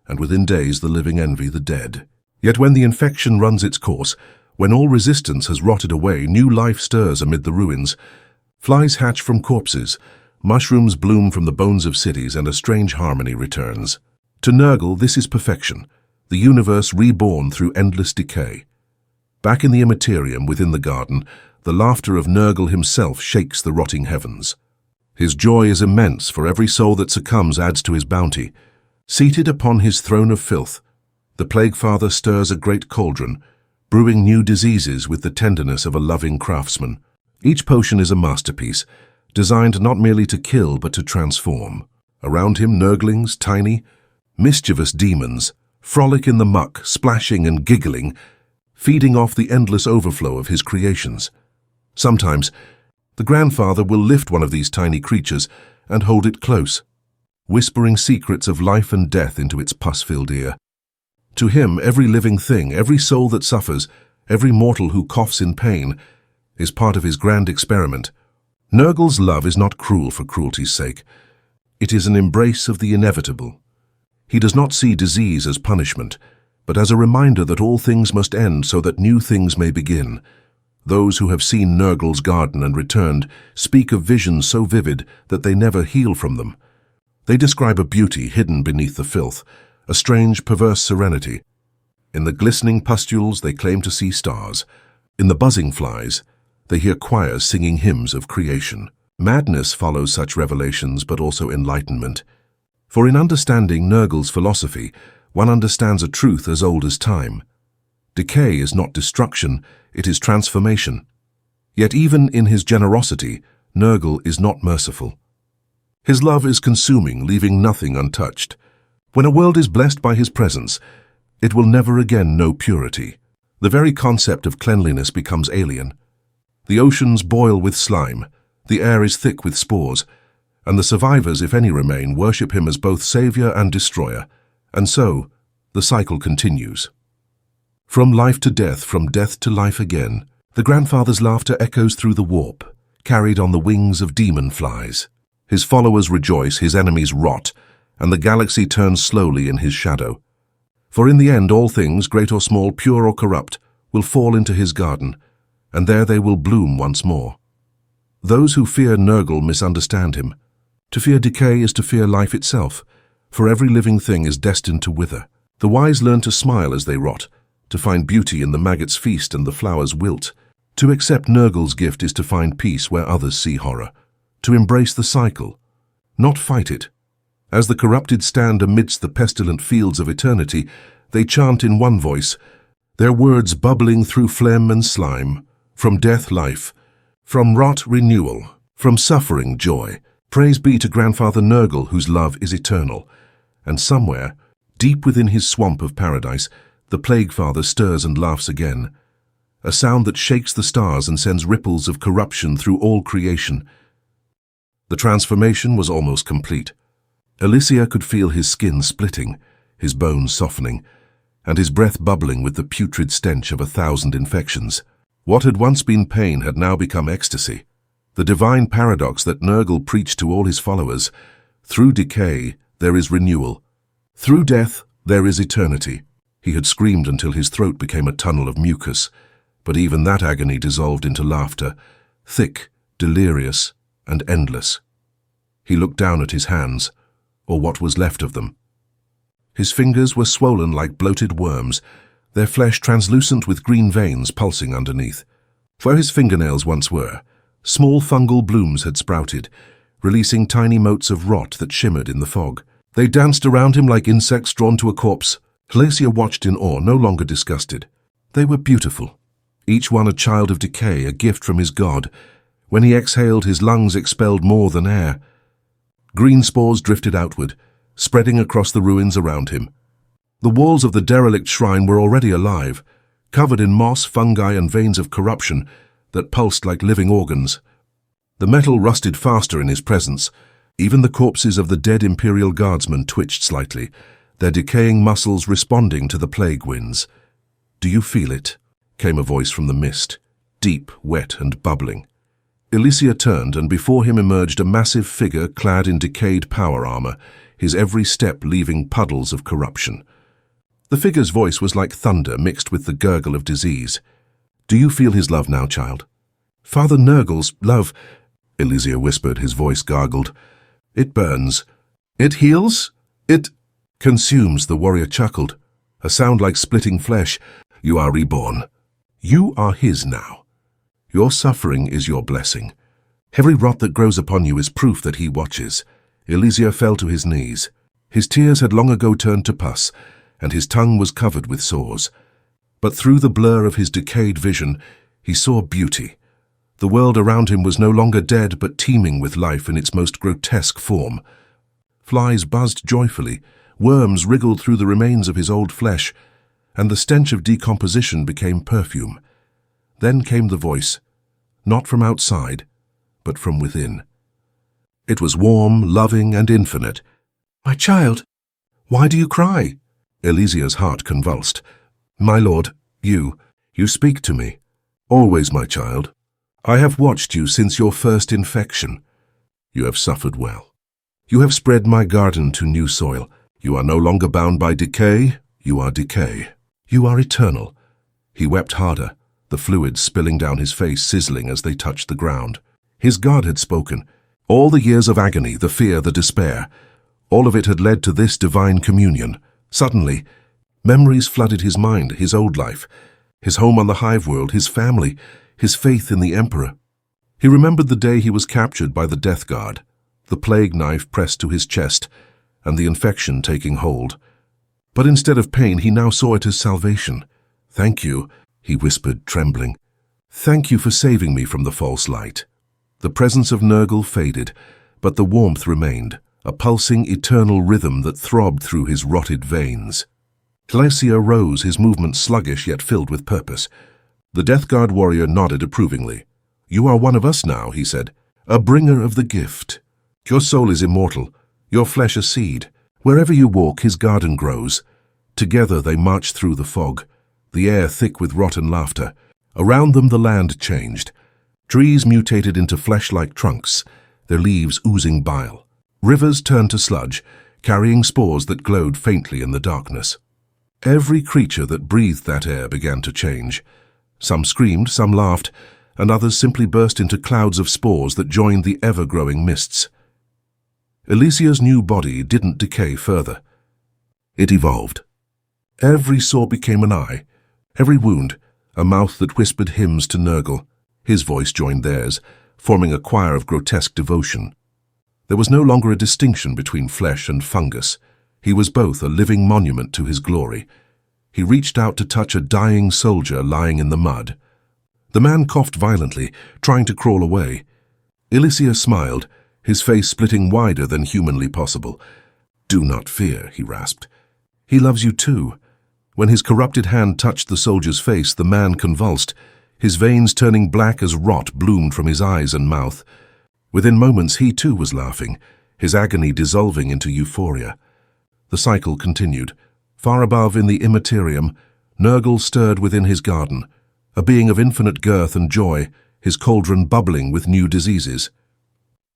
and within days the living envy the dead. Yet when the infection runs its course, when all resistance has rotted away, new life stirs amid the ruins. Flies hatch from corpses, mushrooms bloom from the bones of cities, and a strange harmony returns. To Nurgle, this is perfection, the universe reborn through endless decay. Back in the Imperium within the garden, the laughter of Nurgle himself shakes the rotting heavens. His joy is immense, for every soul that succumbs adds to his bounty. Seated upon his throne of filth, the Plague Father stirs a great cauldron, brewing new diseases with the tenderness of a loving craftsman. Each potion is a masterpiece, designed not merely to kill but to transform. Around him, Nurglings, tiny, mischievous demons, frolic in the muck, splashing and giggling, feeding off the endless overflow of his creations. Sometimes, the Grandfather will lift one of these tiny creatures and hold it close, whispering secrets of life and death into its pus-filled ear. To him, every living thing, every soul that suffers, every mortal who coughs in pain, is part of his grand experiment. Nurgle's love is not cruel for cruelty's sake. It is an embrace of the inevitable. He does not see disease as punishment, but as a reminder that all things must end so that new things may begin. Those who have seen Nurgle's garden and returned speak of visions so vivid that they never heal from them. They describe a beauty hidden beneath the filth, a strange, perverse serenity. In the glistening pustules, they claim to see stars. In the buzzing flies, they hear choirs singing hymns of creation. Madness follows such revelations, but also enlightenment. For in understanding Nurgle's philosophy, one understands a truth as old as time. Decay is not destruction, it is transformation. Yet even in his generosity, Nurgle is not merciful. His love is consuming, leaving nothing untouched. When a world is blessed by his presence, it will never again know purity. The very concept of cleanliness becomes alien. The oceans boil with slime, the air is thick with spores, and the survivors, if any remain, worship him as both savior and destroyer. And so, the cycle continues. From life to death, from death to life again, the Grandfather's laughter echoes through the warp, carried on the wings of demon flies. His followers rejoice, his enemies rot, and the galaxy turns slowly in his shadow. For in the end, all things, great or small, pure or corrupt, will fall into his garden, and there they will bloom once more. Those who fear Nurgle misunderstand him. To fear decay is to fear life itself, for every living thing is destined to wither. The wise learn to smile as they rot, to find beauty in the maggot's feast and the flower's wilt. To accept Nurgle's gift is to find peace where others see horror, to embrace the cycle, not fight it. As the corrupted stand amidst the pestilent fields of eternity, they chant in one voice, their words bubbling through phlegm and slime, from death life, from rot renewal, from suffering joy. Praise be to Grandfather Nurgle, whose love is eternal. And somewhere, deep within his swamp of paradise, the Plague Father stirs and laughs again, a sound that shakes the stars and sends ripples of corruption through all creation. The transformation was almost complete. Elysia could feel his skin splitting, his bones softening, and his breath bubbling with the putrid stench of 1,000 infections. What had once been pain had now become ecstasy. The divine paradox that Nurgle preached to all his followers: through decay there is renewal, through death there is eternity. He had screamed until his throat became a tunnel of mucus, but even that agony dissolved into laughter, thick, delirious, and endless. He looked down at his hands, or what was left of them. His fingers were swollen like bloated worms, their flesh translucent with green veins pulsing underneath. Where his fingernails once were, small fungal blooms had sprouted, releasing tiny motes of rot that shimmered in the fog. They danced around him like insects drawn to a corpse. Elysia watched in awe, no longer disgusted. They were beautiful, each one a child of decay, a gift from his god. When he exhaled, his lungs expelled more than air. Green spores drifted outward, spreading across the ruins around him. The walls of the derelict shrine were already alive, covered in moss, fungi, and veins of corruption that pulsed like living organs. The metal rusted faster in his presence, Even the corpses of the dead Imperial guardsmen twitched slightly, their decaying muscles responding to the plague winds. "Do you feel it?" came a voice from the mist, deep, wet, and bubbling. Elysia turned, and before him emerged a massive figure clad in decayed power armor, his every step leaving puddles of corruption. The figure's voice was like thunder mixed with the gurgle of disease. "Do you feel his love now, child?" "Father Nurgle's love," Elysia whispered, his voice gargled. "It burns. It heals. It consumes," the warrior chuckled, a sound like splitting flesh. "You are reborn. You are his now. Your suffering is your blessing. Every rot that grows upon you is proof that he watches." Elysia fell to his knees. His tears had long ago turned to pus, and his tongue was covered with sores. But through the blur of his decayed vision, he saw beauty. The world around him was no longer dead, but teeming with life in its most grotesque form. Flies buzzed joyfully, worms wriggled through the remains of his old flesh, and the stench of decomposition became perfume. Then came the voice, not from outside, but from within. It was warm, loving, and infinite. "My child, why do you cry?" Elysia's heart convulsed. "My lord, you speak to me. Always, my child. I have watched you since your first infection. You have suffered well. You have spread my garden to new soil. You are no longer bound by decay. You are decay. You are eternal." He wept harder, the fluids spilling down his face, sizzling as they touched the ground. His God had spoken. All the years of agony, the fear, the despair, all of it had led to this divine communion. Suddenly, memories flooded his mind, his old life, his home on the hive world, his family, his faith in the Emperor. He remembered the day he was captured by the Death Guard, the plague knife pressed to his chest, and the infection taking hold. But instead of pain, he now saw it as salvation. "Thank you," he whispered, trembling. "Thank you for saving me from the false light." The presence of Nurgle faded, but the warmth remained, a pulsing, eternal rhythm that throbbed through his rotted veins. Elysia rose, his movements sluggish yet filled with purpose. The Death Guard warrior nodded approvingly. "You are one of us now," he said, "a bringer of the gift. Your soul is immortal, your flesh a seed. Wherever you walk, his garden grows." Together they marched through the fog, the air thick with rotten laughter. Around them the land changed. Trees mutated into flesh-like trunks, their leaves oozing bile. Rivers turned to sludge, carrying spores that glowed faintly in the darkness. Every creature that breathed that air began to change. Some screamed, some laughed, and others simply burst into clouds of spores that joined the ever-growing mists. Elysia's new body didn't decay further. It evolved. Every sore became an eye, every wound a mouth that whispered hymns to Nurgle. His voice joined theirs, forming a choir of grotesque devotion. There was no longer a distinction between flesh and fungus. He was both a living monument to his glory. He reached out to touch a dying soldier lying in the mud. The man coughed violently, trying to crawl away. Elysia smiled, his face splitting wider than humanly possible. "Do not fear," he rasped. "He loves you too." When his corrupted hand touched the soldier's face, the man convulsed. His veins turning black as rot bloomed from his eyes and mouth. Within moments he too was laughing, his agony dissolving into euphoria. The cycle continued. Far above in the Imperium, Nurgle stirred within his garden, a being of infinite girth and joy, his cauldron bubbling with new diseases.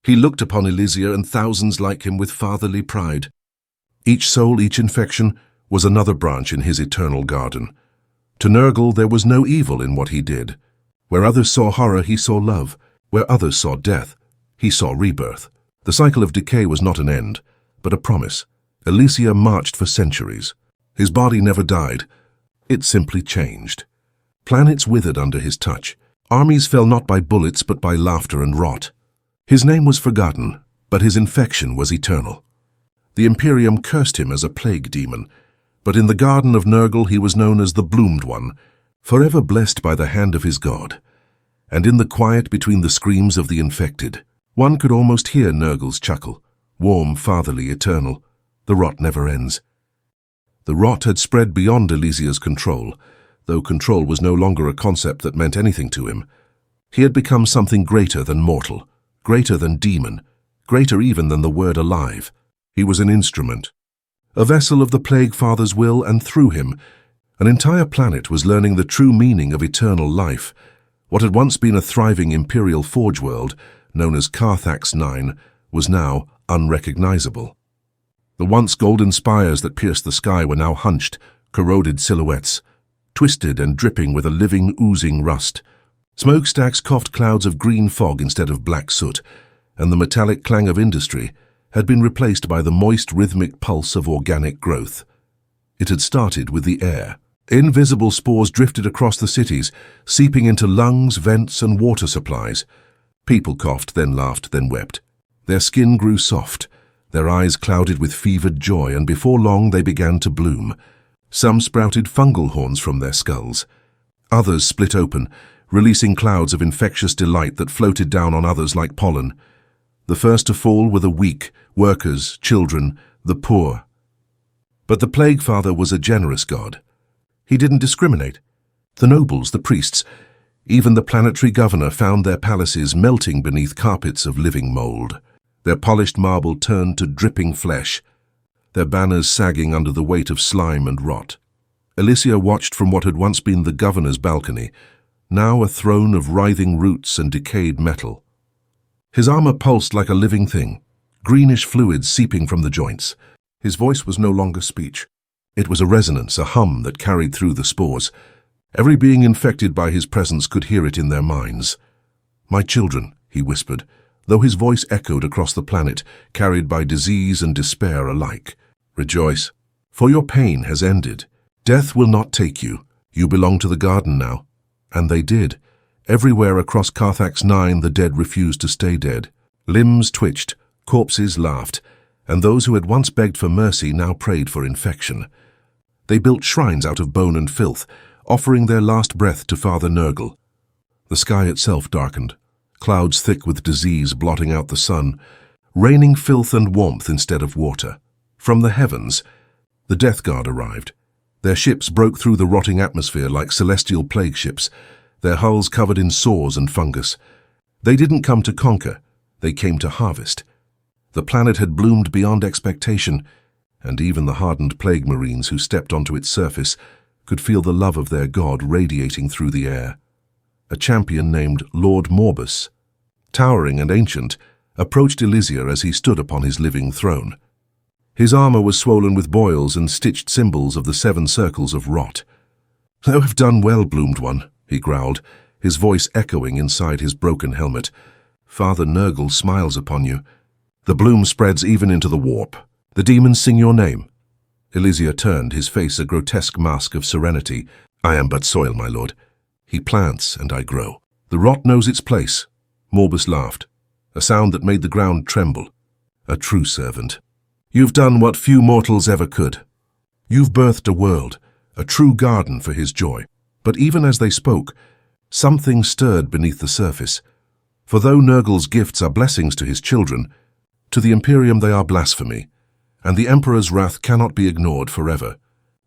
He looked upon Elysia and thousands like him with fatherly pride. Each soul, each infection, was another branch in his eternal garden. To Nurgle there was no evil in what he did. Where others saw horror, he saw love. Where others saw death, he saw rebirth. The cycle of decay was not an end, but a promise. Elysia marched for centuries. His body never died. It simply changed. Planets withered under his touch. Armies fell not by bullets but by laughter and rot. His name was forgotten, but his infection was eternal. The Imperium cursed him as a plague demon, but in the Garden of Nurgle he was known as the Bloomed One, forever blessed by the hand of his god. And in the quiet between the screams of the infected, one could almost hear Nurgle's chuckle, warm, fatherly, eternal. The rot never ends. The rot had spread beyond Elysia's control, though control was no longer a concept that meant anything to him. He had become something greater than mortal, greater than demon, greater even than the word alive. He was an instrument, a vessel of the Plague Father's will, and through him, an entire planet was learning the true meaning of eternal life. What had once been a thriving Imperial forge world, known as Carthax 9, was now unrecognizable. The once golden spires that pierced the sky were now hunched, corroded silhouettes, twisted and dripping with a living, oozing rust. Smokestacks coughed clouds of green fog instead of black soot, and the metallic clang of industry had been replaced by the moist, rhythmic pulse of organic growth. It had started with the air. Invisible spores drifted across the cities, seeping into lungs, vents, and water supplies. People coughed, then laughed, then wept. Their skin grew soft, their eyes clouded with fevered joy, and before long they began to bloom. Some sprouted fungal horns from their skulls. Others split open, releasing clouds of infectious delight that floated down on others like pollen. The first to fall were the weak, workers, children, the poor. But the Plague Father was a generous god. He didn't discriminate. The nobles, the priests, even the planetary governor found their palaces melting beneath carpets of living mold. Their polished marble turned to dripping flesh, their banners sagging under the weight of slime and rot. Elysia watched from what had once been the governor's balcony, now a throne of writhing roots and decayed metal. His armor pulsed like a living thing, greenish fluids seeping from the joints. His voice was no longer speech. It was a resonance, a hum that carried through the spores. Every being infected by his presence could hear it in their minds. "My children," he whispered, though his voice echoed across the planet, carried by disease and despair alike. "Rejoice, for your pain has ended. Death will not take you. You belong to the garden now." And they did. Everywhere across Carthax 9, the dead refused to stay dead. Limbs twitched, corpses laughed, and those who had once begged for mercy now prayed for infection. They built shrines out of bone and filth, offering their last breath to Father Nurgle. The sky itself darkened, clouds thick with disease blotting out the sun, raining filth and warmth instead of water. From the heavens, the Death Guard arrived. Their ships broke through the rotting atmosphere like celestial plague ships, their hulls covered in sores and fungus. They didn't come to conquer, they came to harvest. The planet had bloomed beyond expectation, and even the hardened plague marines who stepped onto its surface could feel the love of their god radiating through the air. A champion named Lord Morbus, towering and ancient, approached Elysia as he stood upon his living throne. His armor was swollen with boils and stitched symbols of the 7 circles of rot. "Thou have done well, bloomed one," he growled, his voice echoing inside his broken helmet. "Father Nurgle smiles upon you. The bloom spreads even into the warp. The demons sing your name." Elysia turned, his face a grotesque mask of serenity. "I am but soil, my lord. He plants, and I grow. The rot knows its place." Morbus laughed, a sound that made the ground tremble. "A true servant. You've done what few mortals ever could. You've birthed a world, a true garden for his joy." But even as they spoke, something stirred beneath the surface. For though Nurgle's gifts are blessings to his children, to the Imperium they are blasphemy, and the Emperor's wrath cannot be ignored forever.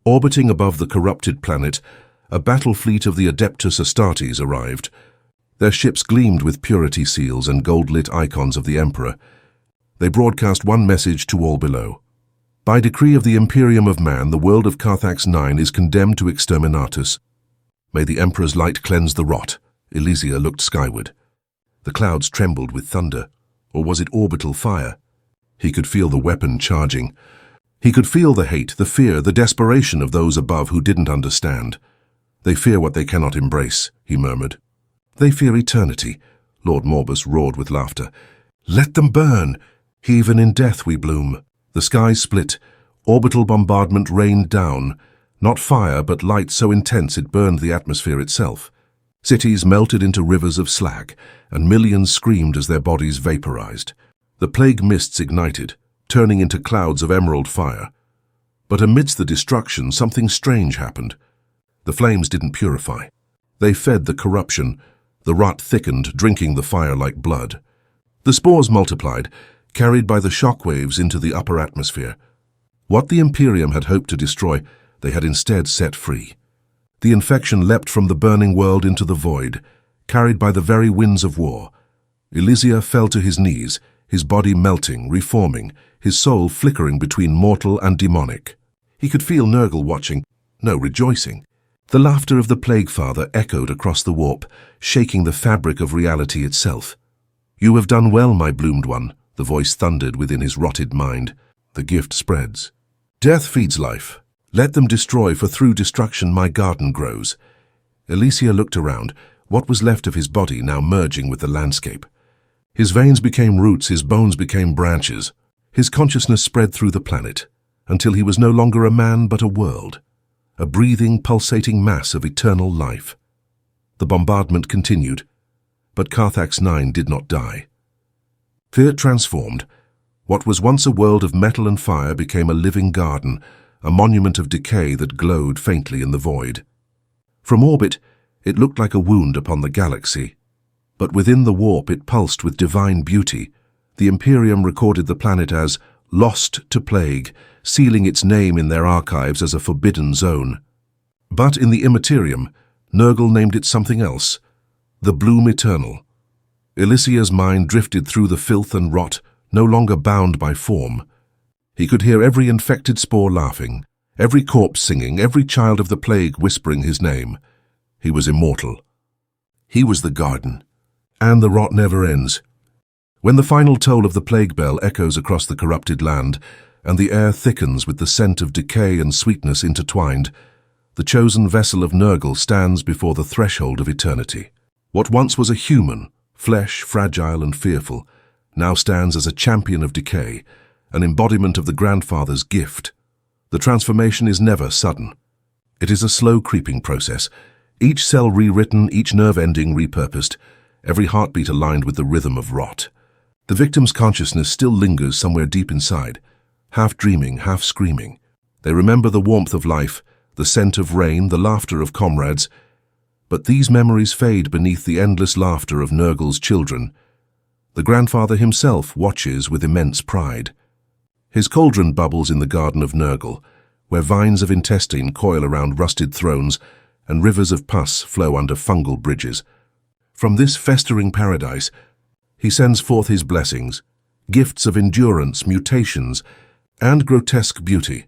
Orbiting above the corrupted planet, a battle fleet of the Adeptus Astartes arrived. Their ships gleamed with purity seals and gold-lit icons of the Emperor. They broadcast one message to all below. By decree of the Imperium of Man, the world of Carthax 9 is condemned to exterminatus. May the Emperor's light cleanse the rot. Elysia looked skyward. The clouds trembled with thunder. Or was it orbital fire? He could feel the weapon charging. He could feel the hate, the fear, the desperation of those above who didn't understand. "They fear what they cannot embrace," he murmured. "They fear eternity," Lord Morbus roared with laughter. "Let them burn! Even in death we bloom." The skies split. Orbital bombardment rained down. Not fire, but light so intense it burned the atmosphere itself. Cities melted into rivers of slag, and millions screamed as their bodies vaporized. The plague mists ignited, turning into clouds of emerald fire. But amidst the destruction, something strange happened. The flames didn't purify. They fed the corruption. The rot thickened, drinking the fire like blood. The spores multiplied, carried by the shock waves into the upper atmosphere. What the Imperium had hoped to destroy, they had instead set free. The infection leapt from the burning world into the void, carried by the very winds of war. Elysia fell to his knees, his body melting, reforming, his soul flickering between mortal and demonic. He could feel Nurgle watching, no, rejoicing. The laughter of the Plague Father echoed across the warp, shaking the fabric of reality itself. "You have done well, my bloomed one," the voice thundered within his rotted mind. "The gift spreads. Death feeds life. Let them destroy, for through destruction my garden grows." Elysia looked around, what was left of his body now merging with the landscape. His veins became roots, his bones became branches. His consciousness spread through the planet, until he was no longer a man but a world, a breathing, pulsating mass of eternal life. The bombardment continued, but Carthax 9 did not die. Fear transformed. What was once a world of metal and fire became a living garden, a monument of decay that glowed faintly in the void. From orbit, it looked like a wound upon the galaxy, but within the warp it pulsed with divine beauty. The Imperium recorded the planet as lost to plague, sealing its name in their archives as a forbidden zone. But in the Immaterium, Nurgle named it something else, the Bloom Eternal. Elysia's mind drifted through the filth and rot, no longer bound by form. He could hear every infected spore laughing, every corpse singing, every child of the plague whispering his name. He was immortal. He was the garden. And the rot never ends. When the final toll of the plague bell echoes across the corrupted land, and the air thickens with the scent of decay and sweetness intertwined, the chosen vessel of Nurgle stands before the threshold of eternity. What once was a human, flesh, fragile and fearful, now stands as a champion of decay, an embodiment of the grandfather's gift. The transformation is never sudden. It is a slow creeping process, each cell rewritten, each nerve ending repurposed, every heartbeat aligned with the rhythm of rot. The victim's consciousness still lingers somewhere deep inside, half dreaming, half screaming. They remember the warmth of life, the scent of rain, the laughter of comrades, but these memories fade beneath the endless laughter of Nurgle's children. The grandfather himself watches with immense pride. His cauldron bubbles in the Garden of Nurgle, where vines of intestine coil around rusted thrones and rivers of pus flow under fungal bridges. From this festering paradise, he sends forth his blessings, gifts of endurance, mutations, and grotesque beauty.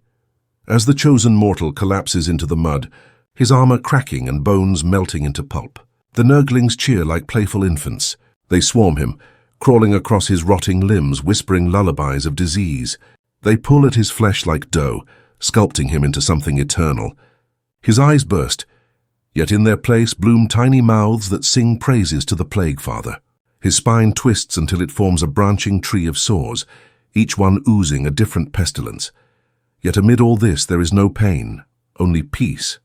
As the chosen mortal collapses into the mud, his armor cracking and bones melting into pulp, the Nurglings cheer like playful infants. They swarm him, crawling across his rotting limbs, whispering lullabies of disease. They pull at his flesh like dough, sculpting him into something eternal. His eyes burst, yet in their place bloom tiny mouths that sing praises to the Plague Father. His spine twists until it forms a branching tree of sores, each one oozing a different pestilence. Yet amid all this there is no pain, only peace.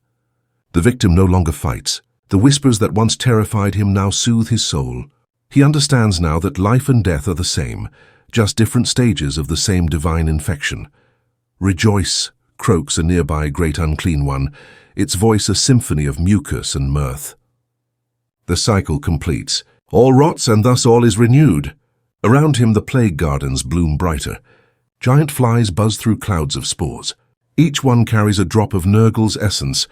The victim no longer fights. The whispers that once terrified him now soothe his soul. He understands now that life and death are the same, just different stages of the same divine infection. "Rejoice," croaks a nearby great unclean one, its voice a symphony of mucus and mirth. The cycle completes. All rots, and thus all is renewed. Around him the plague gardens bloom brighter. Giant flies buzz through clouds of spores. Each one carries a drop of Nurgle's essence,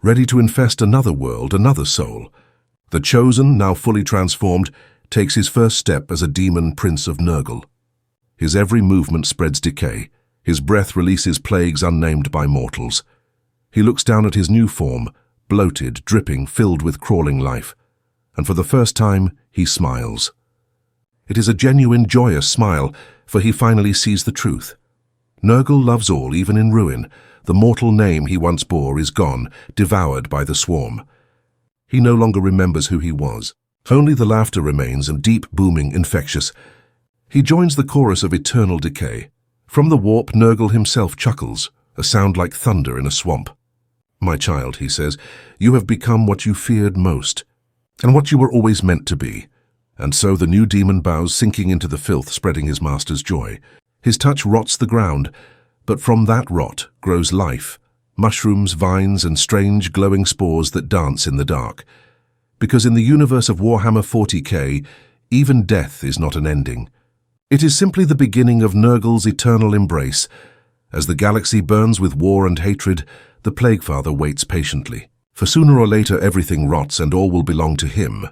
ready to infest another world, another soul. The chosen, now fully transformed, takes his first step as a Daemon Prince of Nurgle. His every movement spreads decay. His breath releases plagues unnamed by mortals. He looks down at his new form, bloated, dripping, filled with crawling life. And for the first time, he smiles. It is a genuine, joyous smile, for he finally sees the truth. Nurgle loves all, even in ruin. The mortal name he once bore is gone, devoured by the swarm. He no longer remembers who he was. Only the laughter remains, and deep, booming, infectious. He joins the chorus of eternal decay. From the warp, Nurgle himself chuckles, a sound like thunder in a swamp. "My child," he says, "you have become what you feared most, and what you were always meant to be." And so the new demon bows, sinking into the filth, spreading his master's joy. His touch rots the ground, but from that rot grows life, mushrooms, vines, and strange glowing spores that dance in the dark. Because in the universe of Warhammer 40K, even death is not an ending. It is simply the beginning of Nurgle's eternal embrace. As the galaxy burns with war and hatred, the Plague Father waits patiently. For sooner or later everything rots and all will belong to him.